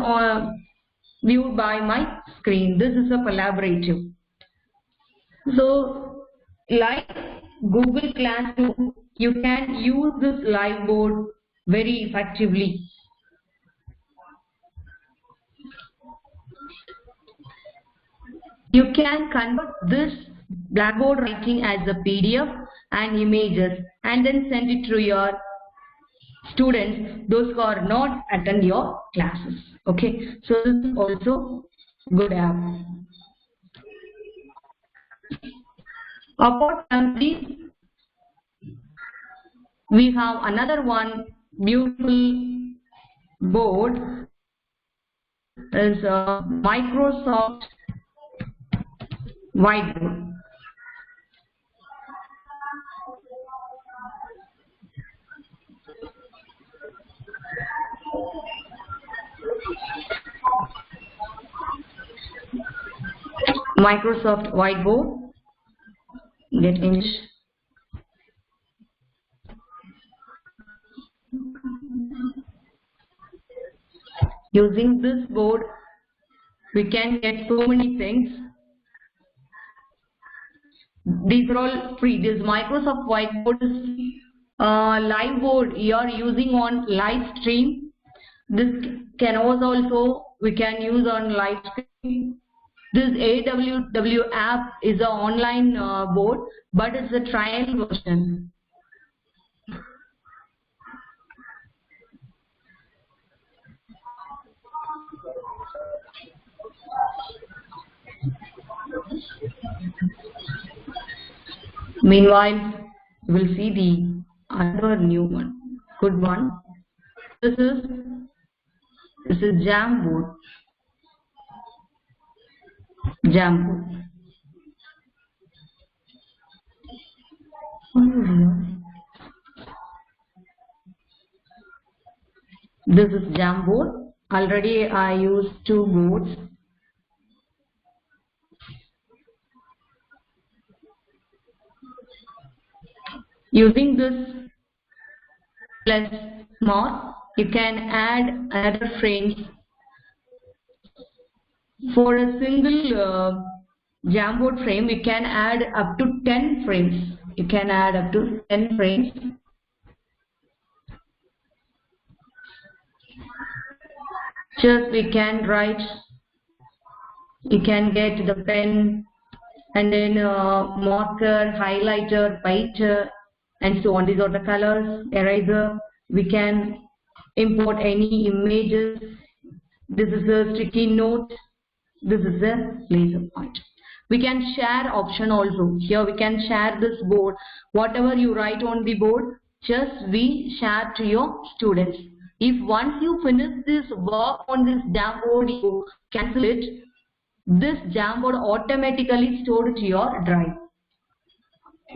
viewed by my screen. This is a collaborative. So, like Google Classroom, you can use this live board very effectively. You can convert this Blackboard writing as a PDF and images and then send it to your students, those who are not attend your classes. Okay, so this is also good app. Apart from these, We have another one beautiful board is Microsoft Whiteboard. Microsoft Whiteboard. Get English. Using this board, we can get so many things. These are all free. This Microsoft Whiteboard is live board you are using on live stream. This Canvas also we can use on live stream. This AWW app is an online board, but it's a trial version. Meanwhile, we'll see the other new one, good one. This is Jamboard. Jamboard. This is Jamboard. Already I used 2 boards. Using this plus mark, you can add another frames. For a single Jamboard frame, you can add up to 10 frames. You can add up to 10 frames. Just we can write, you can get the pen and then marker, highlighter, white, and so on. These are the colors, eraser. We can import any images. This is a sticky note. This is a laser point. We can share option also. Here we can share this board. Whatever you write on the board, just we share to your students. If once you finish this work on this Jamboard, you cancel it, this Jamboard automatically stored to your drive.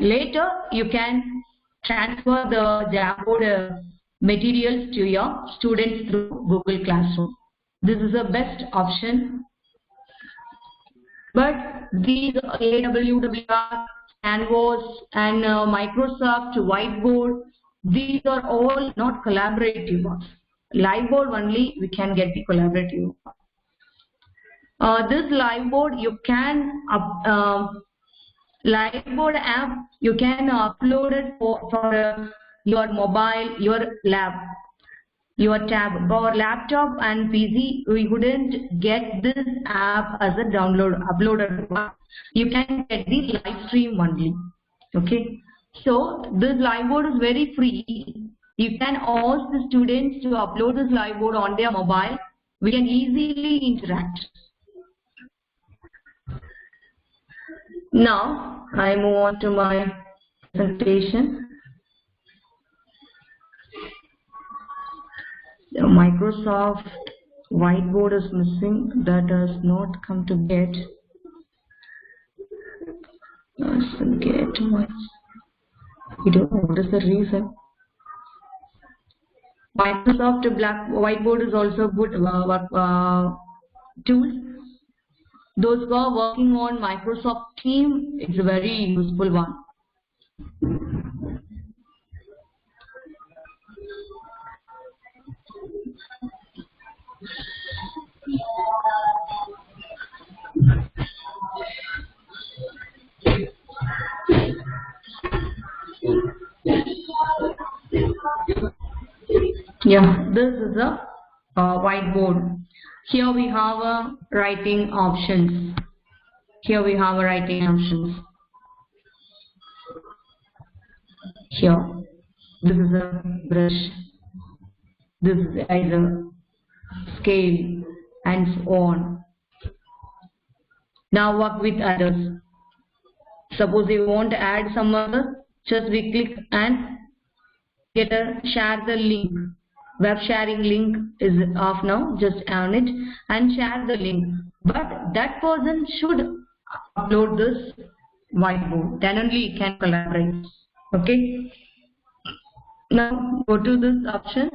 Later, you can transfer the Jamboard materials to your students through Google Classroom. This is the best option. But these AWWR, Canvas and Microsoft Whiteboard, these are all not collaborative ones. Live board only we can get the collaborative. This live board you can live board app you can upload it for your mobile, your lab, your tab, or laptop and PC. We wouldn't get this app as a uploaded one. You can get the live stream only. Okay. So this live board is very free. You can ask the students to upload this live board on their mobile. We can easily interact. Now I move on to my presentation. The Microsoft Whiteboard is missing. That does not come to get. Doesn't get much. We don't know what is the reason. Microsoft Whiteboard is also good tool. Those who are working on Microsoft Team, it's a very useful one. Yeah, this is a whiteboard. Here we have writing options. Here we have writing options. Here, this is a brush. This is either scale and so on. Now work with others. Suppose you want to add some other, just we click and get a share the link. Web sharing link is off now. Just on it and share the link. But that person should upload this whiteboard. Then only you can collaborate. Okay. Now go to this option.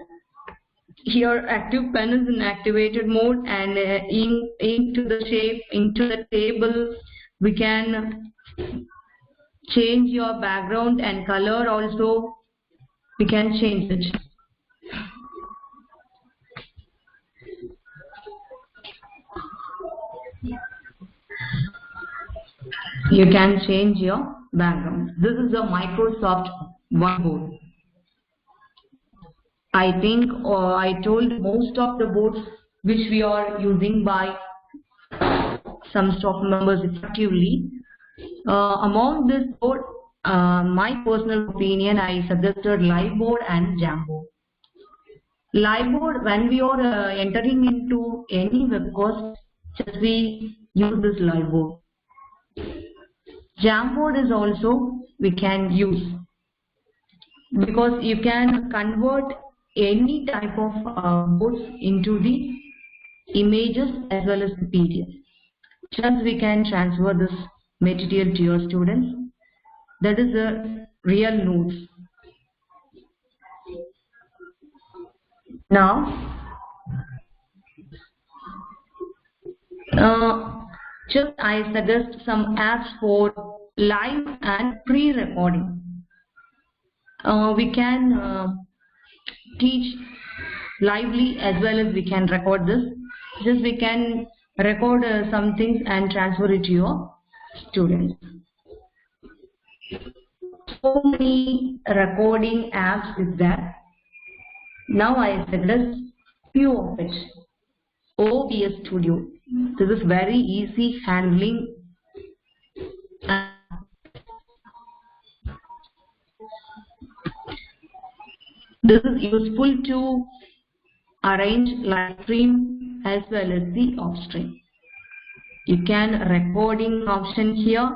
Here active pen is in activated mode, and into the shape, into the table, we can change your background and color also. We can change it. You can change your background. This is a Microsoft whiteboard. I think I told most of the boards which we are using by some staff members effectively. Among this board, my personal opinion, I suggested Liveboard and Jamboard. Liveboard, when we are entering into any web course, just we use this Liveboard. Jamboard is also we can use, because you can convert any type of boards into the images as well as the PDF. Just we can transfer this material to your students. That is the real notes. Now, just I suggest some apps for live and pre-recording. We can teach lively as well as we can record this. Just we can record some things and transfer it to your students. So many recording apps is there. Now I suggest few of it. OBS Studio. This is very easy handling. This is useful to arrange live stream as well as the off stream. You can recording option here.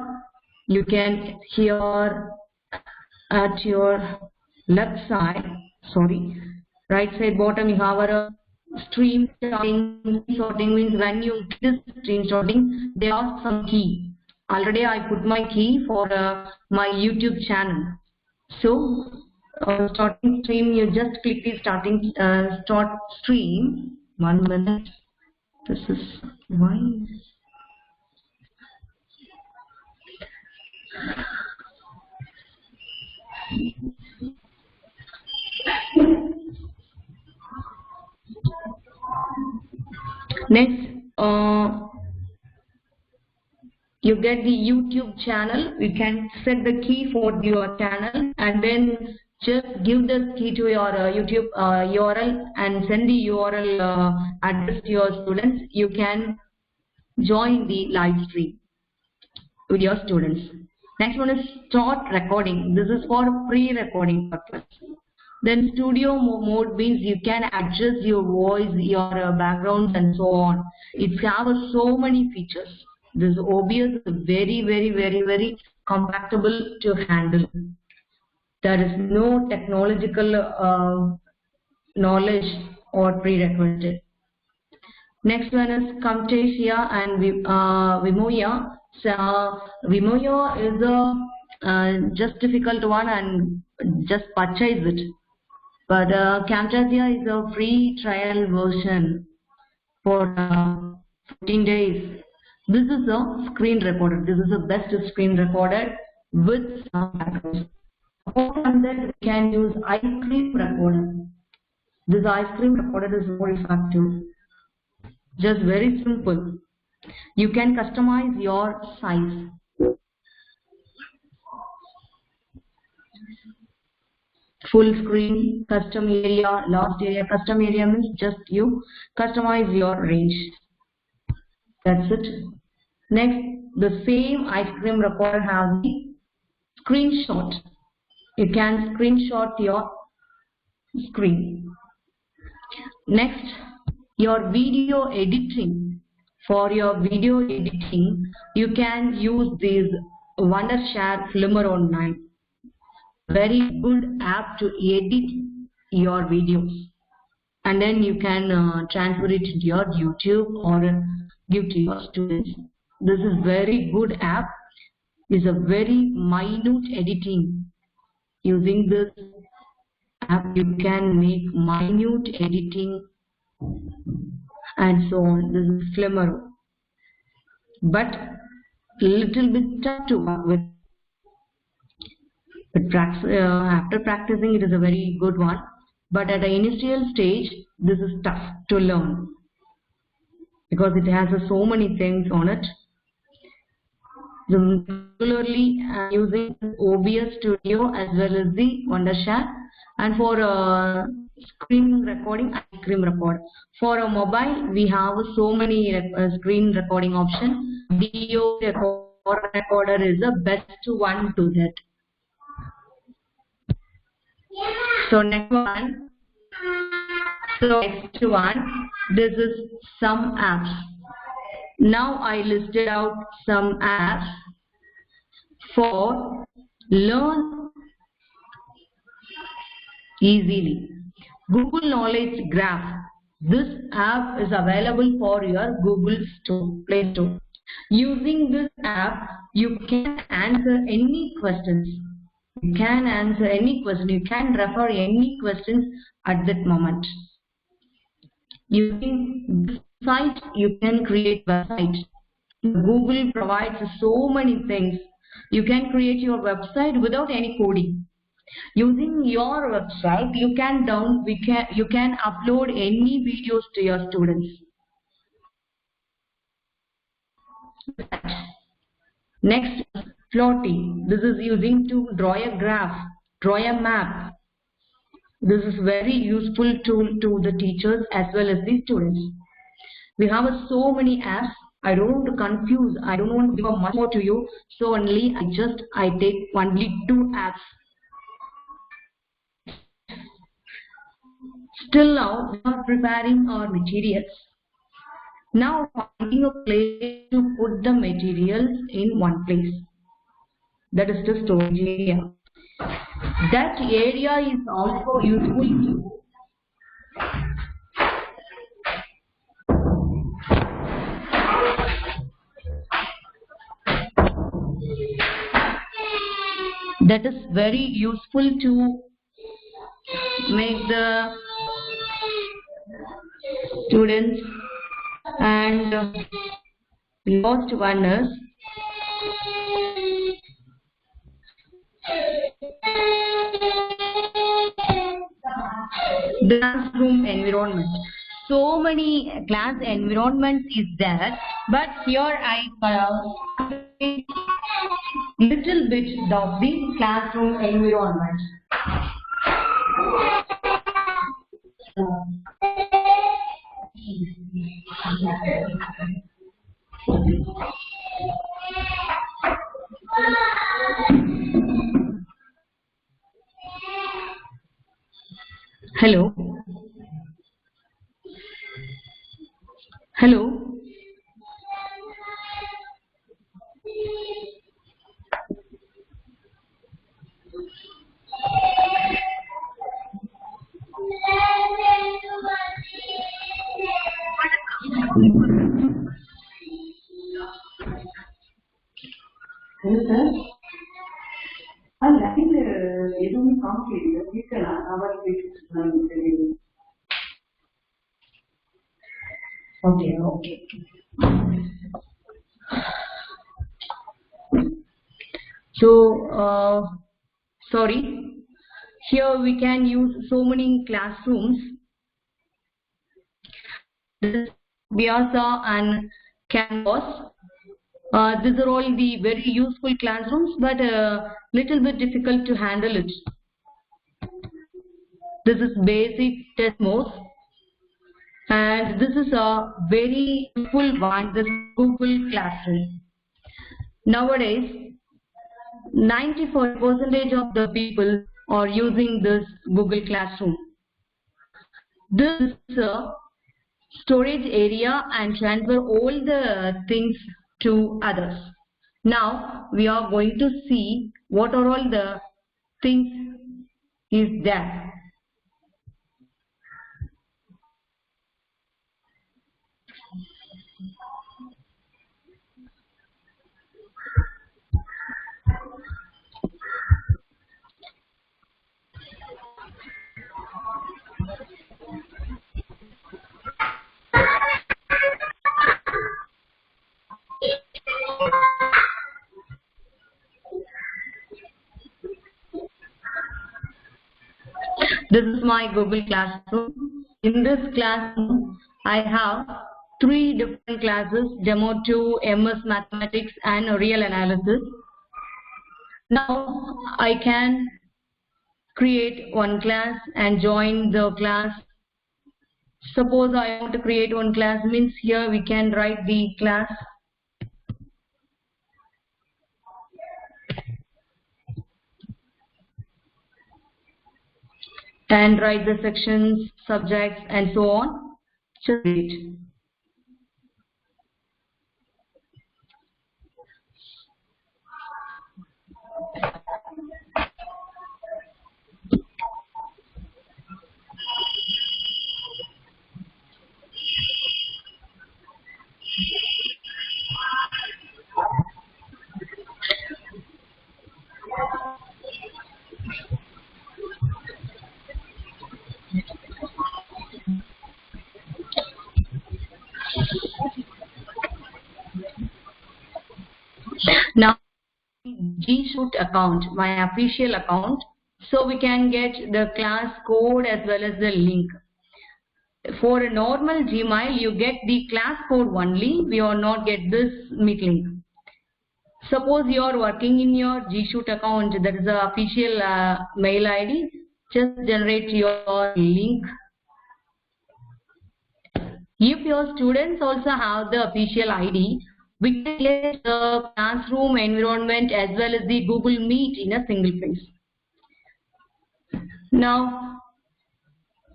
You can here at your left side, right side bottom, you have a stream starting. Sorting means when you this stream starting, there are some key. Already I put my key for my YouTube channel. So starting stream, you just click the starting start stream. 1 minute. This is why. Next, you get the YouTube channel. You can set the key for your channel and then just give the key to your YouTube URL and send the URL address to your students. You can join the live stream with your students. Next one is start recording. This is for pre-recording purpose. Then studio mode means you can adjust your voice, your backgrounds and so on. It has so many features. This OBS is very compatible to handle. There is no technological knowledge or prerequisite. Next one is Camtasia and Vimoya. So Vimoya is a just difficult one and just purchase it. But Camtasia is a free trial version for 15 days. This is a screen recorder. This is the best screen recorder with some backgrounds. Apart from that, we can use ice cream recorder. This ice cream recorder is more effective. Just very simple. You can customize your size. Full screen, custom area, last area. Custom area means just you customize your range. That's it. Next, the same ice cream recorder has the screenshot. You can screenshot your screen. Next, your video editing. For your video editing, you can use this Wondershare Filmer Online. very good app to edit your videos, and then you can transfer it to your YouTube or give to your students. This is very good app. It's a very minute editing. Using this app, you can make minute editing and so on. This is Flimmer, but little bit tough to work with. But after practicing, it is a very good one. But at the initial stage, this is tough to learn because it has so many things on it. Regularly using OBS Studio as well as the Wondershare, and for screen recording, I screen record. For a mobile, we have so many screen recording options. Video recorder is the best one to that. So next one. This is some apps. Now I listed out some apps for learn easily. Google Knowledge Graph. This app is available for your Google Play Store. Using this app, you can answer any questions. You can answer any question. You can refer any questions at that moment. Using this site, you can create website. Google provides so many things. You can create your website without any coding. Using your website, you can upload any videos to your students. Next, plotting. This is using to draw a graph, draw a map. This is very useful tool to the teachers as well as the students. We have so many apps. I don't want to confuse. I don't want to give much more to you. So only I take only 2 apps. Still now we are preparing our materials. Now finding a place to put the materials in one place. That is the storage area. That area is also useful to that is very useful to make the students. And last one is classroom environment. So many class environments is there, but here I little bit of the classroom environment. Hello. Hello. Hello, sir. லைன்ல எதுவும் காமிக்கல, வீட்டலாம் அவர் வீட்டு. Okay. So sorry, here we can use so many classrooms. This is Vyasa and Canvas. These are all the very useful classrooms, but little bit difficult to handle it. This is basic Desmos, and this is a very useful one. This Google Classroom. Nowadays, 94% of the people are using this Google Classroom. This is a storage area and transfer all the things to others. Now we are going to see what are all the things is there. This is my Google Classroom. In this classroom, I have 3 different classes: Demo 2, MS Mathematics and Real Analysis. Now I can create one class and join the class. Suppose I want to create one class, means here we can write the class. And write the sections, subjects, and so on. Just read. Now, G-Shoot account, my official account, so we can get the class code as well as the link. For a normal Gmail, you get the class code only, we will not get this meet link. Suppose you are working in your G-Shoot account, that is the official mail ID, just generate your link. If your students also have the official ID, we can get the classroom environment as well as the Google Meet in a single place. Now,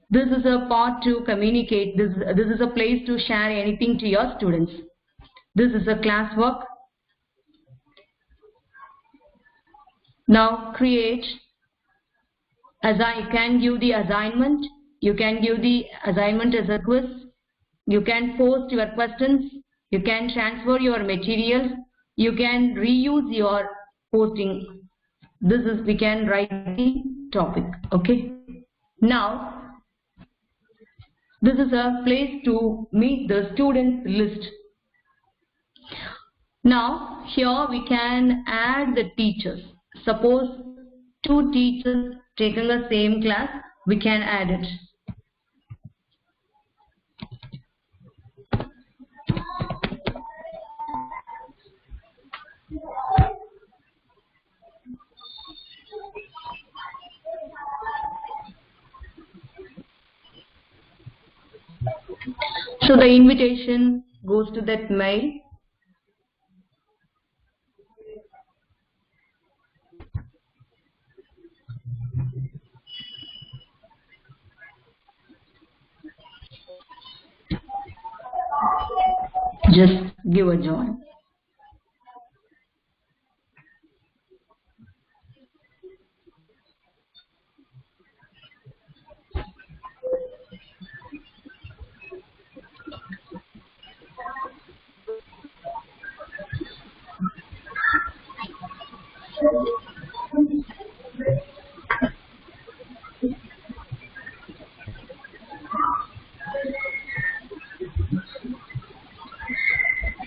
this is a part to communicate. This is a place to share anything to your students. This is a classwork. Now create. You can give the assignment. You can give the assignment as a quiz. You can post your questions. You can transfer your materials. You can reuse your posting. We can write the topic. Okay. Now, this is a place to meet the students list. Now, here we can add the teachers. Suppose 2 teachers taking the same class, we can add it. So the invitation goes to that mail. Just give a join.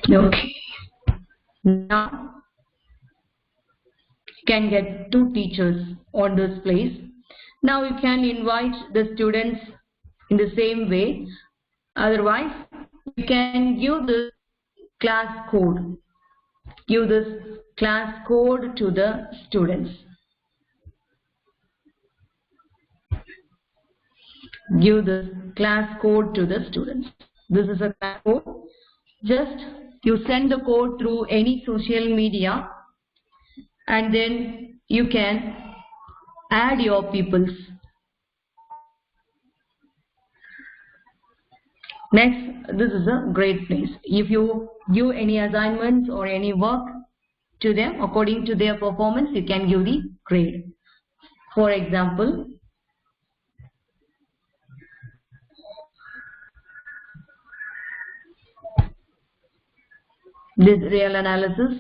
Okay. Now you can get 2 teachers on this place. Now you can invite the students in the same way. Otherwise, you can give the class code. Give this class code to the students. Give the class code to the students. This is a class code. Just you send the code through any social media and then you can add your peoples. Next, this is a great place. If you give any assignments or any work to them according to their performance, you can give the grade. For example, this real analysis,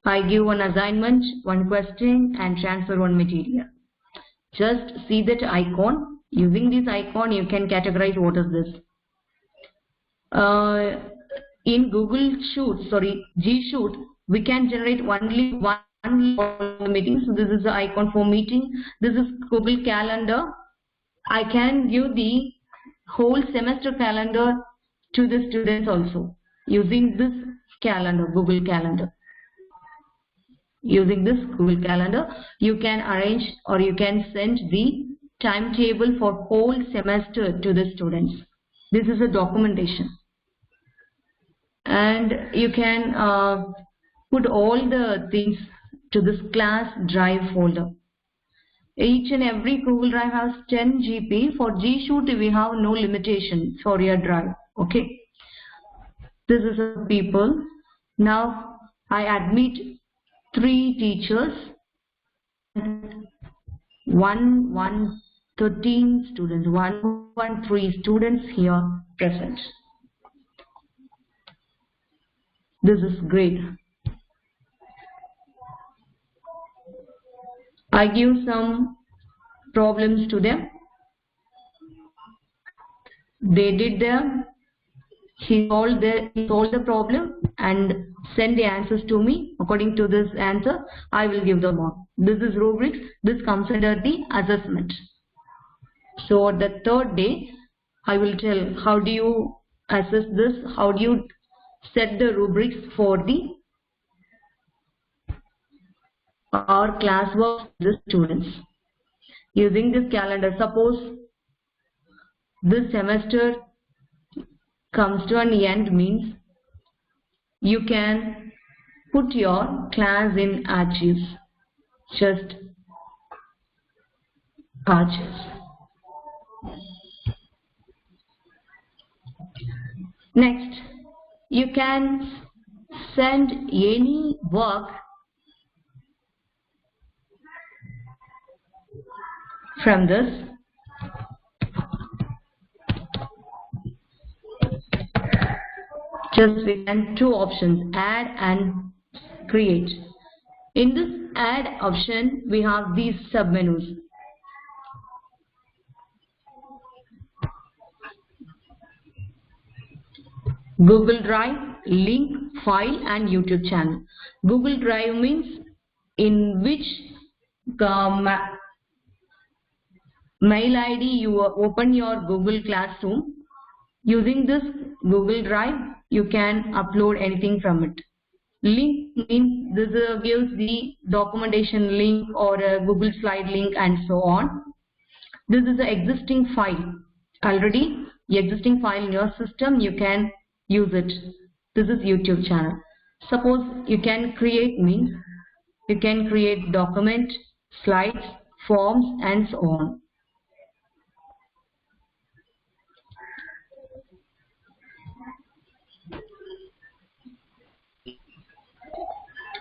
I give one assignment, one question, and transfer one material. Just see that icon. Using this icon, you can categorize what is this. In G Shoot, we can generate only one meeting. So this is the icon for meeting. This is Google Calendar. I can give the whole semester calendar to the students also using this calendar, Google Calendar. Using this Google Calendar, you can arrange or you can send the timetable for whole semester to the students. This is a documentation. And you can put all the things to this class drive folder. Each and every Google Drive has 10 GB. For G Shoot, we have no limitation for your drive. Okay. This is a people. Now I admit 3 teachers, 13 students, 113 students here present. This is great. I give some problems to them. They did them. He solved the problem and send the answers to me. According to this answer, I will give the mark. This is rubrics. This comes under the assessment. So the third day, I will tell how do you assess this, how do you set the rubrics for our classwork for the students. Using this calendar, suppose this semester comes to an end, means you can put your class in archives, just archives. Next, you can send any work from this. Just we can 2 options, add and create. In this add option, we have these submenus. Google Drive, link, file and YouTube channel. Google Drive means in which mail ID you open your Google Classroom. Using this Google Drive, you can upload anything from it. Link means this gives the documentation link or a Google slide link and so on. This is the existing file. Already the existing file in your system, you can use it. This is YouTube channel. Suppose you can create means you can create document, slides, forms and so on.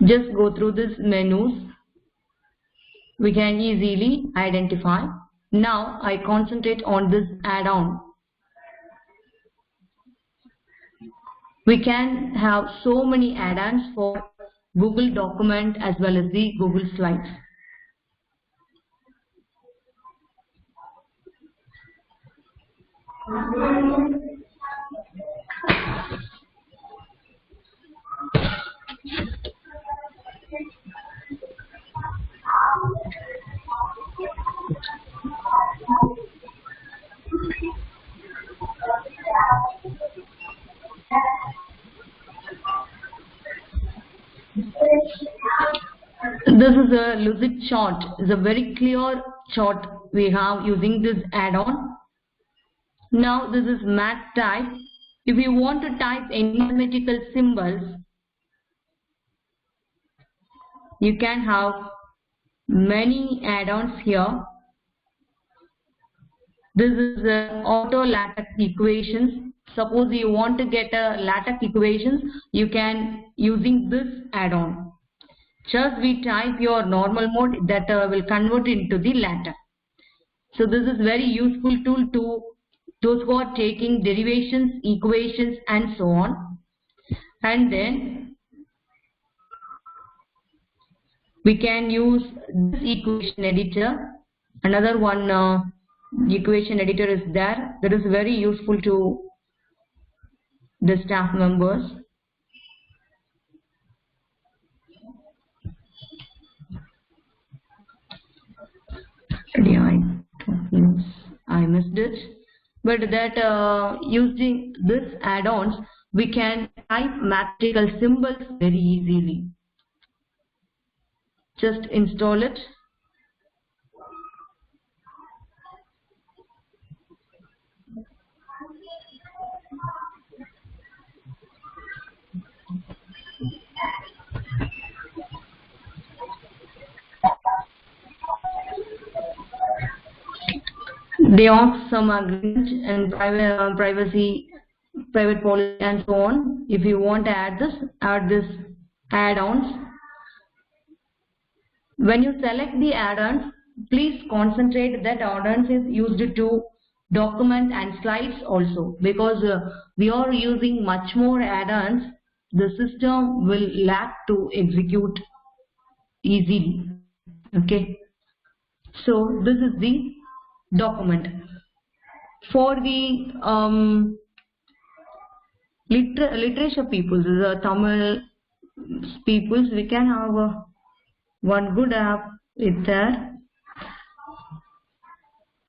Just go through these menus. We can easily identify. Now I concentrate on this add-on. We can have so many add-ons for Google document as well as the Google Slides. This is a lucid chart. It's a very clear chart we have using this add-on. Now this is math type. If you want to type any mathematical symbols, you can have many add-ons here. This is auto lattice equations. Suppose you want to get a lattice equations, you can using this add-on. Just we type your normal mode, that will convert into the latter. So this is very useful tool to those who are taking derivations, equations and so on. And then we can use this equation editor. Another one equation editor is there. That is very useful to the staff members. I missed it. But that using this add-ons, we can type mathematical symbols very easily. Just install it. They ask some agreement and private policy and so on. If you want to add this add-ons. When you select the add-ons, please concentrate that add-ons is used to document and slides also, because we are using much more add-ons. The system will lag to execute easily. Okay. So this is the document. For the literature peoples, the Tamil peoples, we can have one good app is there.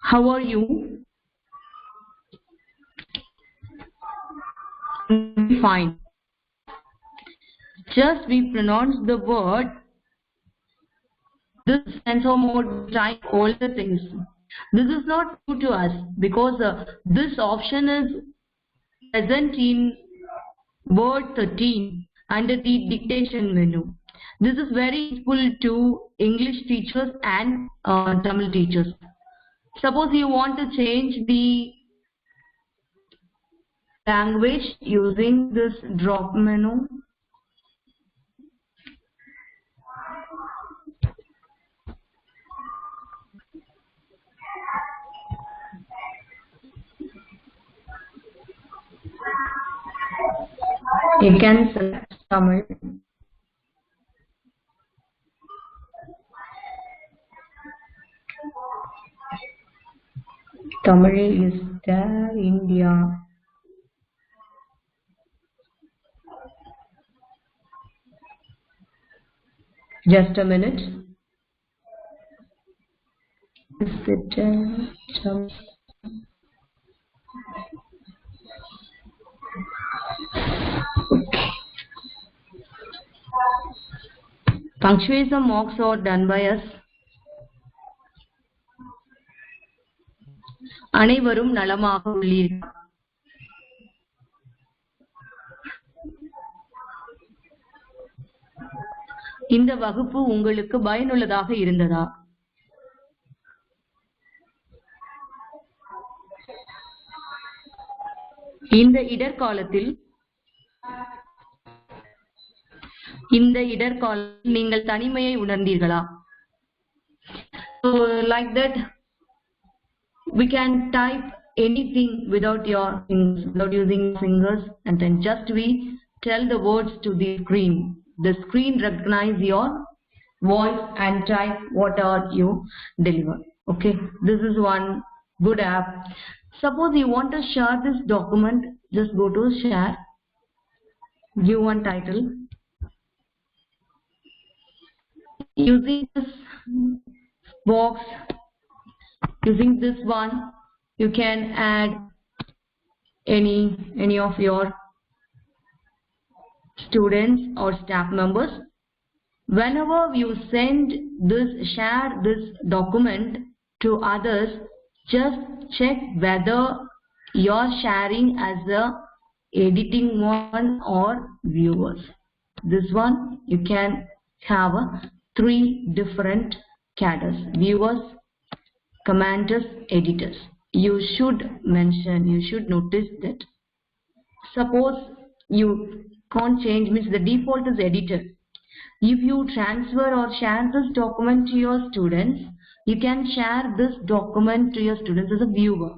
How are you? Fine. Just we pronounce the word. This sensor mode type all the things. This is not new to us, because this option is present in word 13 under the dictation menu. This is very useful to English teachers and Tamil teachers. Suppose you want to change the language using this drop menu. You can select Tamil. Tamil is there, India. Just a minute. Is it Tamil? Punctuation marks are done by us. அனைவரும் நலமாக உள்ளீர்கள். இந்த வகுப்பு உங்களுக்கு பயனுள்ளதாக இருந்ததா? இந்த இடர்காலத்தில் நீங்கள் தனிமையை உணர்ந்தீர்களா? So like that we can type anything without using fingers, and then just we tell the words to the screen. The screen recognize your voice and type what are you deliver. Okay, this is one good app. Suppose you want to share this document, just go to share, give one title. Using this box, using this one, you can add any of your students or staff members. Whenever you share this document to others, just check whether you're sharing as a editing one or viewers. This one you can have 3 different cadres: viewers, commenters, editors. You should notice that. Suppose you can't change, means the default is editor. If you transfer or share this document to your students, you can share this document to your students as a viewer.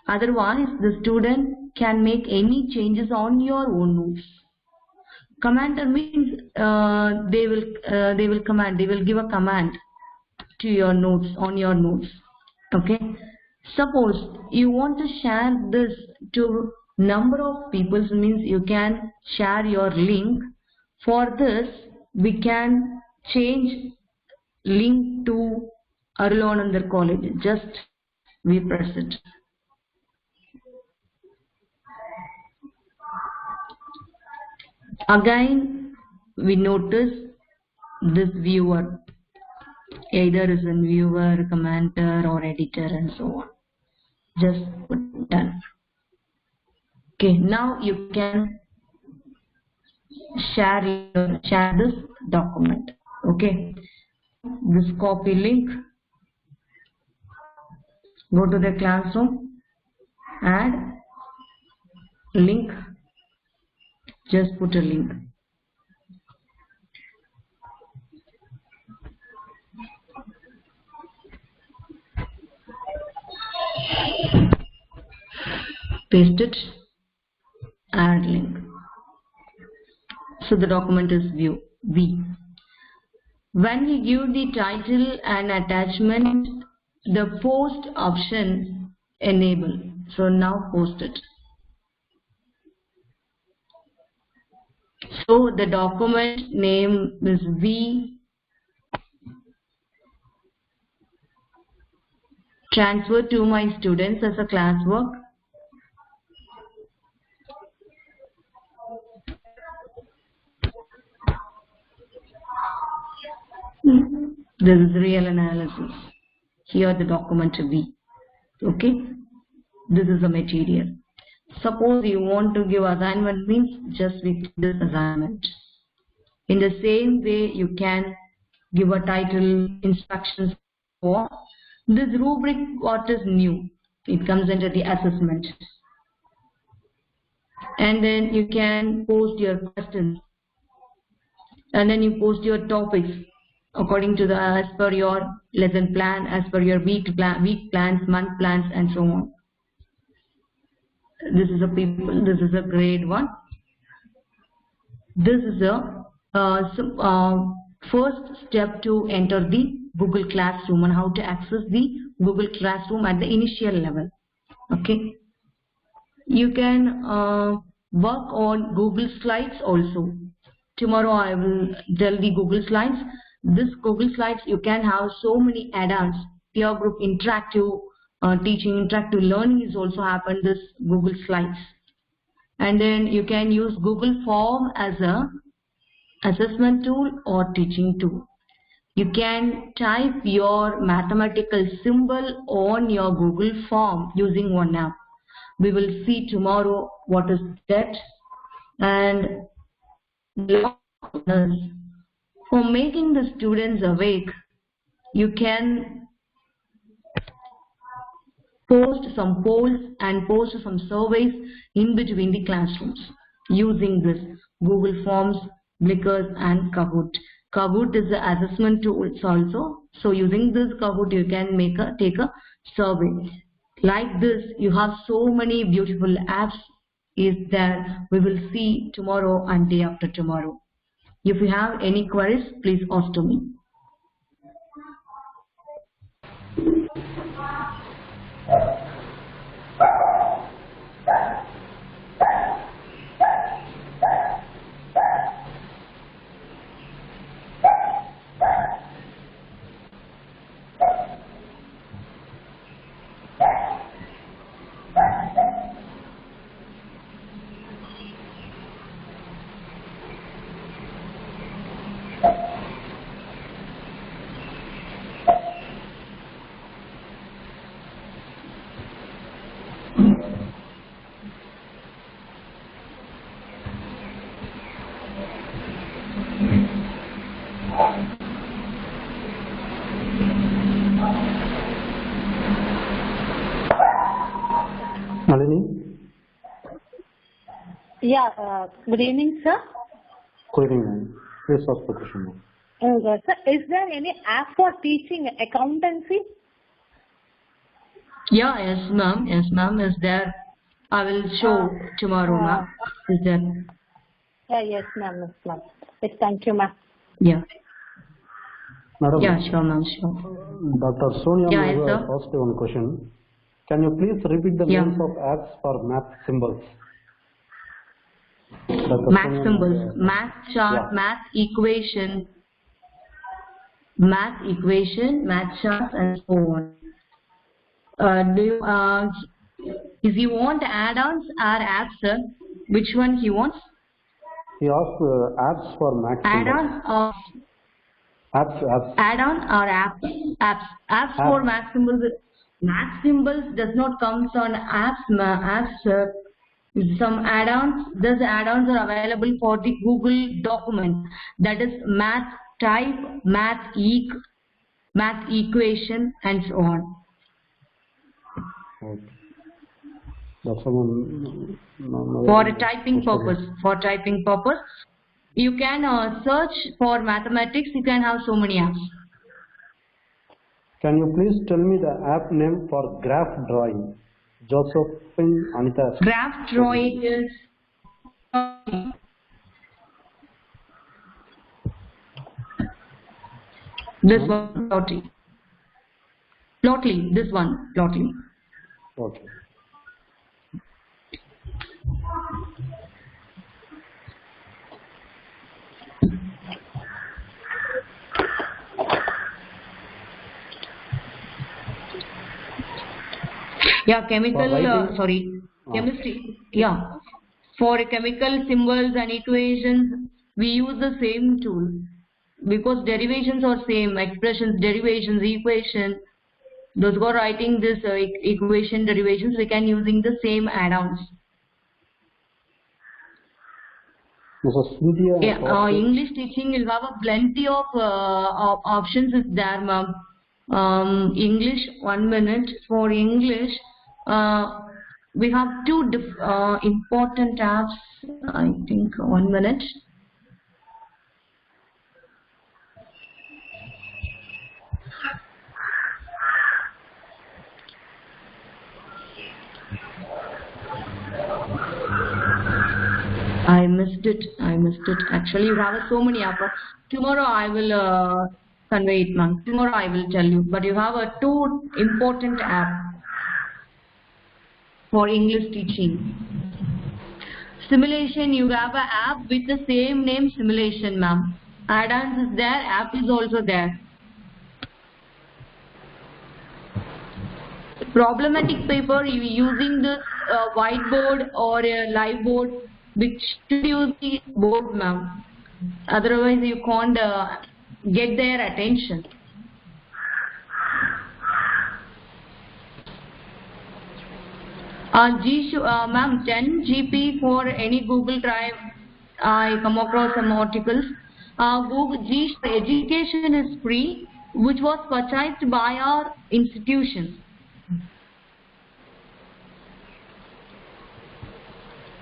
Otherwise, the student can make any changes on your own notes. Commenter means they will give a command to your notes, on your notes. Okay. Suppose you want to share this to number of people, means you can share your link. For this, we can change link to Arulanandar College. Just we press it. Again, we notice this viewer, either is a viewer, commenter, or editor, and so on. Just put done. Okay, now you can share this document. Okay, this copy link. Go to the classroom, add link. Just put a link. Paste it, add link. So the document is V. When we give the title and attachment, the post option enable. So now post it. So the document name is V. Transfer to my students as a classwork. This is real analysis. Here the document V. Okay. This is the material. Suppose you want to give assignment, means just with this assignment. In the same way, you can give a title, instructions for this rubric. What is new? It comes under the assessment. And then you can post your questions. And then you post your topics according to as per your lesson plan, as per your week plans, month plans, and so on. This is a grade 1. This is a first step to enter the Google Classroom and how to access the Google Classroom at the initial level. Okay. You can work on Google Slides also. Tomorrow I will tell the Google Slides. This Google Slides, you can have so many add-ons. Peer group interactive teaching, interactive learning is also happen this Google Slides. And then you can use Google Form as a assessment tool or teaching tool. You can type your mathematical symbol on your Google Form using one app. We will see tomorrow what is that. And for making the students awake, you can post some polls and post some surveys in between the classrooms using this Google Forms, Blickers, and Kahoot. Kahoot is the assessment tool also. So using this Kahoot, you can take a survey. Like this, you have so many beautiful apps is there. We will see tomorrow and day after tomorrow. If you have any queries, please ask to me. Malini? Yeah, good evening, sir. Good evening. Please ask the question, ma'am. Sir, is there any app for teaching accountancy? Yeah, yes, ma'am. Yes, ma'am. Is there? I will show tomorrow, ma'am. Is there? Yeah, yes, ma'am. Yes, ma'am. Yes, thank you, ma'am. Yeah. Madam, Yeah, sure, ma'am. Sure. Dr. Sonia Yeah, may yes, have sir. asked one question. Can you please repeat the Yeah. names of apps for math symbols? Dr. Math Sonia symbols, may have- math chart, Yeah. math equation, math charts, and so on. If you want add-ons or apps, sir, which one he wants? He asked apps for math symbols. Add-on or Apps. add-on or apps? Apps for math symbols. Math symbols does not comes on apps, sir. Some add-ons. Those add-ons are available for the Google document. That is math type, math equation, and so on. Okay. That's someone. For a typing purpose, you can search for mathematics. You can have so many apps. Can you please tell me the app name for graph drawing? Josephine Anita. Graph drawing is this one, Plotly. This one, Plotly. Okay. Yeah, chemistry. Yeah, for chemical symbols and equations, we use the same tool because derivations are same. Expressions, derivations, equation. Those who are writing this equation derivations, we can using the same add-ons. Mrs. Cynthia. Yeah, English teaching will have a plenty of options is there, ma'am. English, 1 minute. For English, we have two important apps. I think 1 minute. I missed it. Actually, you have so many apps. Tomorrow I will convey it, ma'am. Tomorrow I will tell you. But you have two important apps for English teaching. Simulation, you have an app with the same name, simulation, ma'am. Add-ons is there, app is also there. Problematic paper, you using this whiteboard or a live board, which should use the board, ma'am. Otherwise, you can't get their attention. Ma'am, 10 GB for any Google Drive. I come across some articles. Google G education is free, which was purchased by our institution.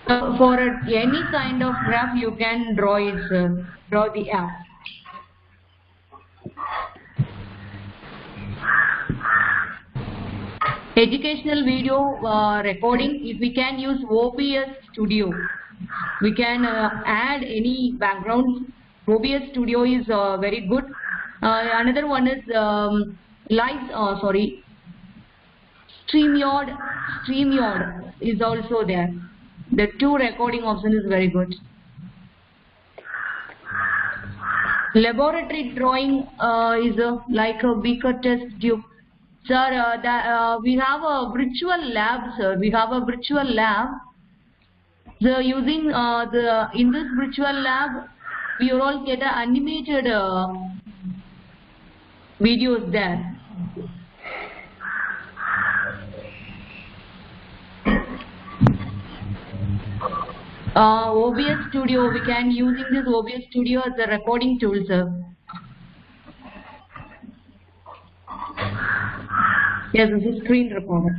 For any kind of graph, you can draw it, sir. Draw the app. Educational video recording, if we can use OBS Studio, we can add any background. OBS Studio is very good. Another one is StreamYard is also there. The two recording option is very good. Laboratory drawing is like a beaker test tube. Sir, we have a virtual lab, sir. We have a virtual lab. So using in this virtual lab, we all get animated videos there. OBS Studio, we can using this OBS Studio as a recording tool, sir. Yes, this is screen recorder.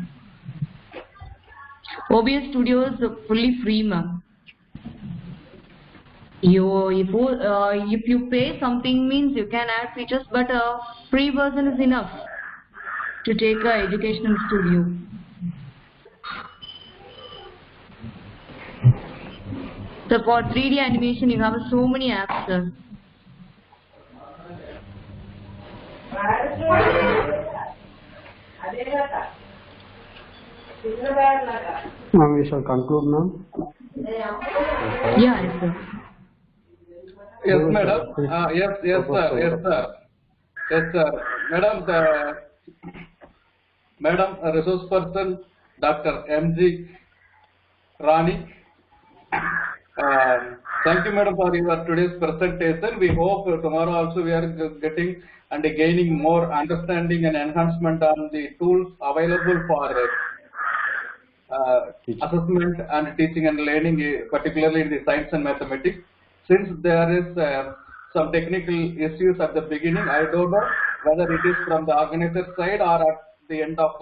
OBS Studio is fully free, ma'am. If you pay something means you can add features, but a free version is enough to take a educational studio. So for 3D animation, you have so many apps, sir. Ma'am, we shall conclude now. Yeah, yes, sir. Yes, madam. Yes, sir. Yes, sir. Yes, sir. Madam, resource person, Dr. M.G. Rani. Thank you, madam, for your today's presentation. We hope tomorrow also we are getting and gaining more understanding and enhancement on the tools available for assessment and teaching and learning, particularly in the science and mathematics. Since there is some technical issues at the beginning, I don't know whether it is from the organizer side or at the end of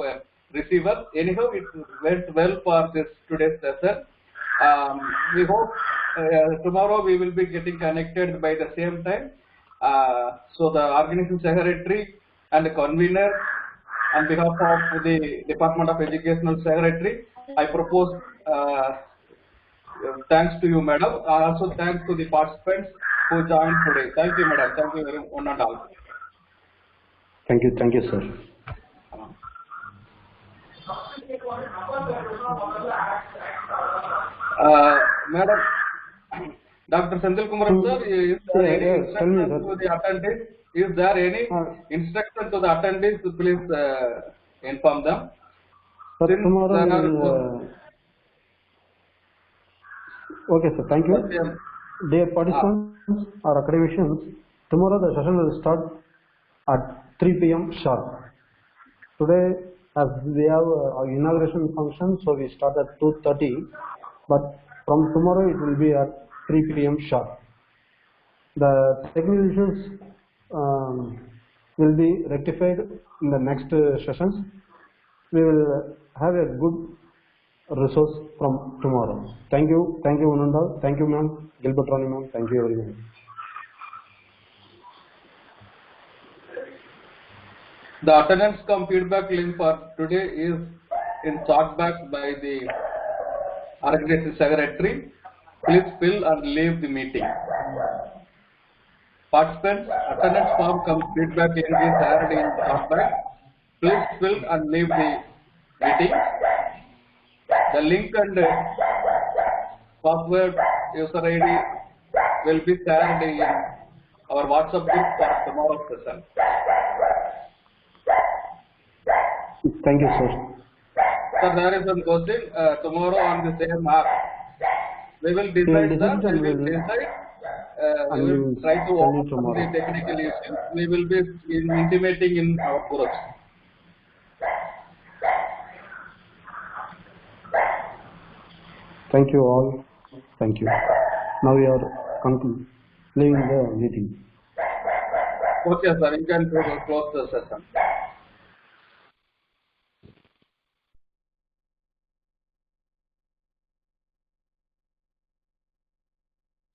receiver. Anyhow, it went well for this today's session. We hope tomorrow we will be getting connected by the same time. So the organizing secretary and the convener, on behalf of the Department of Educational Secretary, I propose thanks to you, madam. Also thanks to the participants who joined today. Thank you, madam. Thank you very much, one and all. Thank you, sir. Madam, Dr. Senthil Kumar sir, is there any instruction to the attendees? Is there any instruction to the attendees? Please inform them. Sir, tomorrow okay, sir. Thank you. Dear participants or academicians, tomorrow the session will start at 3 p.m. sharp. Today, as we have our inauguration function, so we start at 2:30. But from tomorrow it will be at 3 p.m. sharp. The technical issues will be rectified in the next sessions. We will have a good resource from tomorrow. Thank you, Unanda. Thank you, ma'am. Gilbert Rani, ma'am. Thank you, everyone. The attendance cum feedback link for today is in chargeback by the organizing secretary. Please fill and leave the meeting. Participants, attendance form cum feedback link is added in chargeback. Please fill and leave the meeting. The link and password user ID will be shared in our WhatsApp group for tomorrow's session. Thank you, sir. Sir, there is one question. Tomorrow on the same app, we will decide. We will try to overcome the technical issues. We will be intimating in our groups. Thank you all. Thank you. Now we are leaving the meeting. Okay, sir. You can close the session.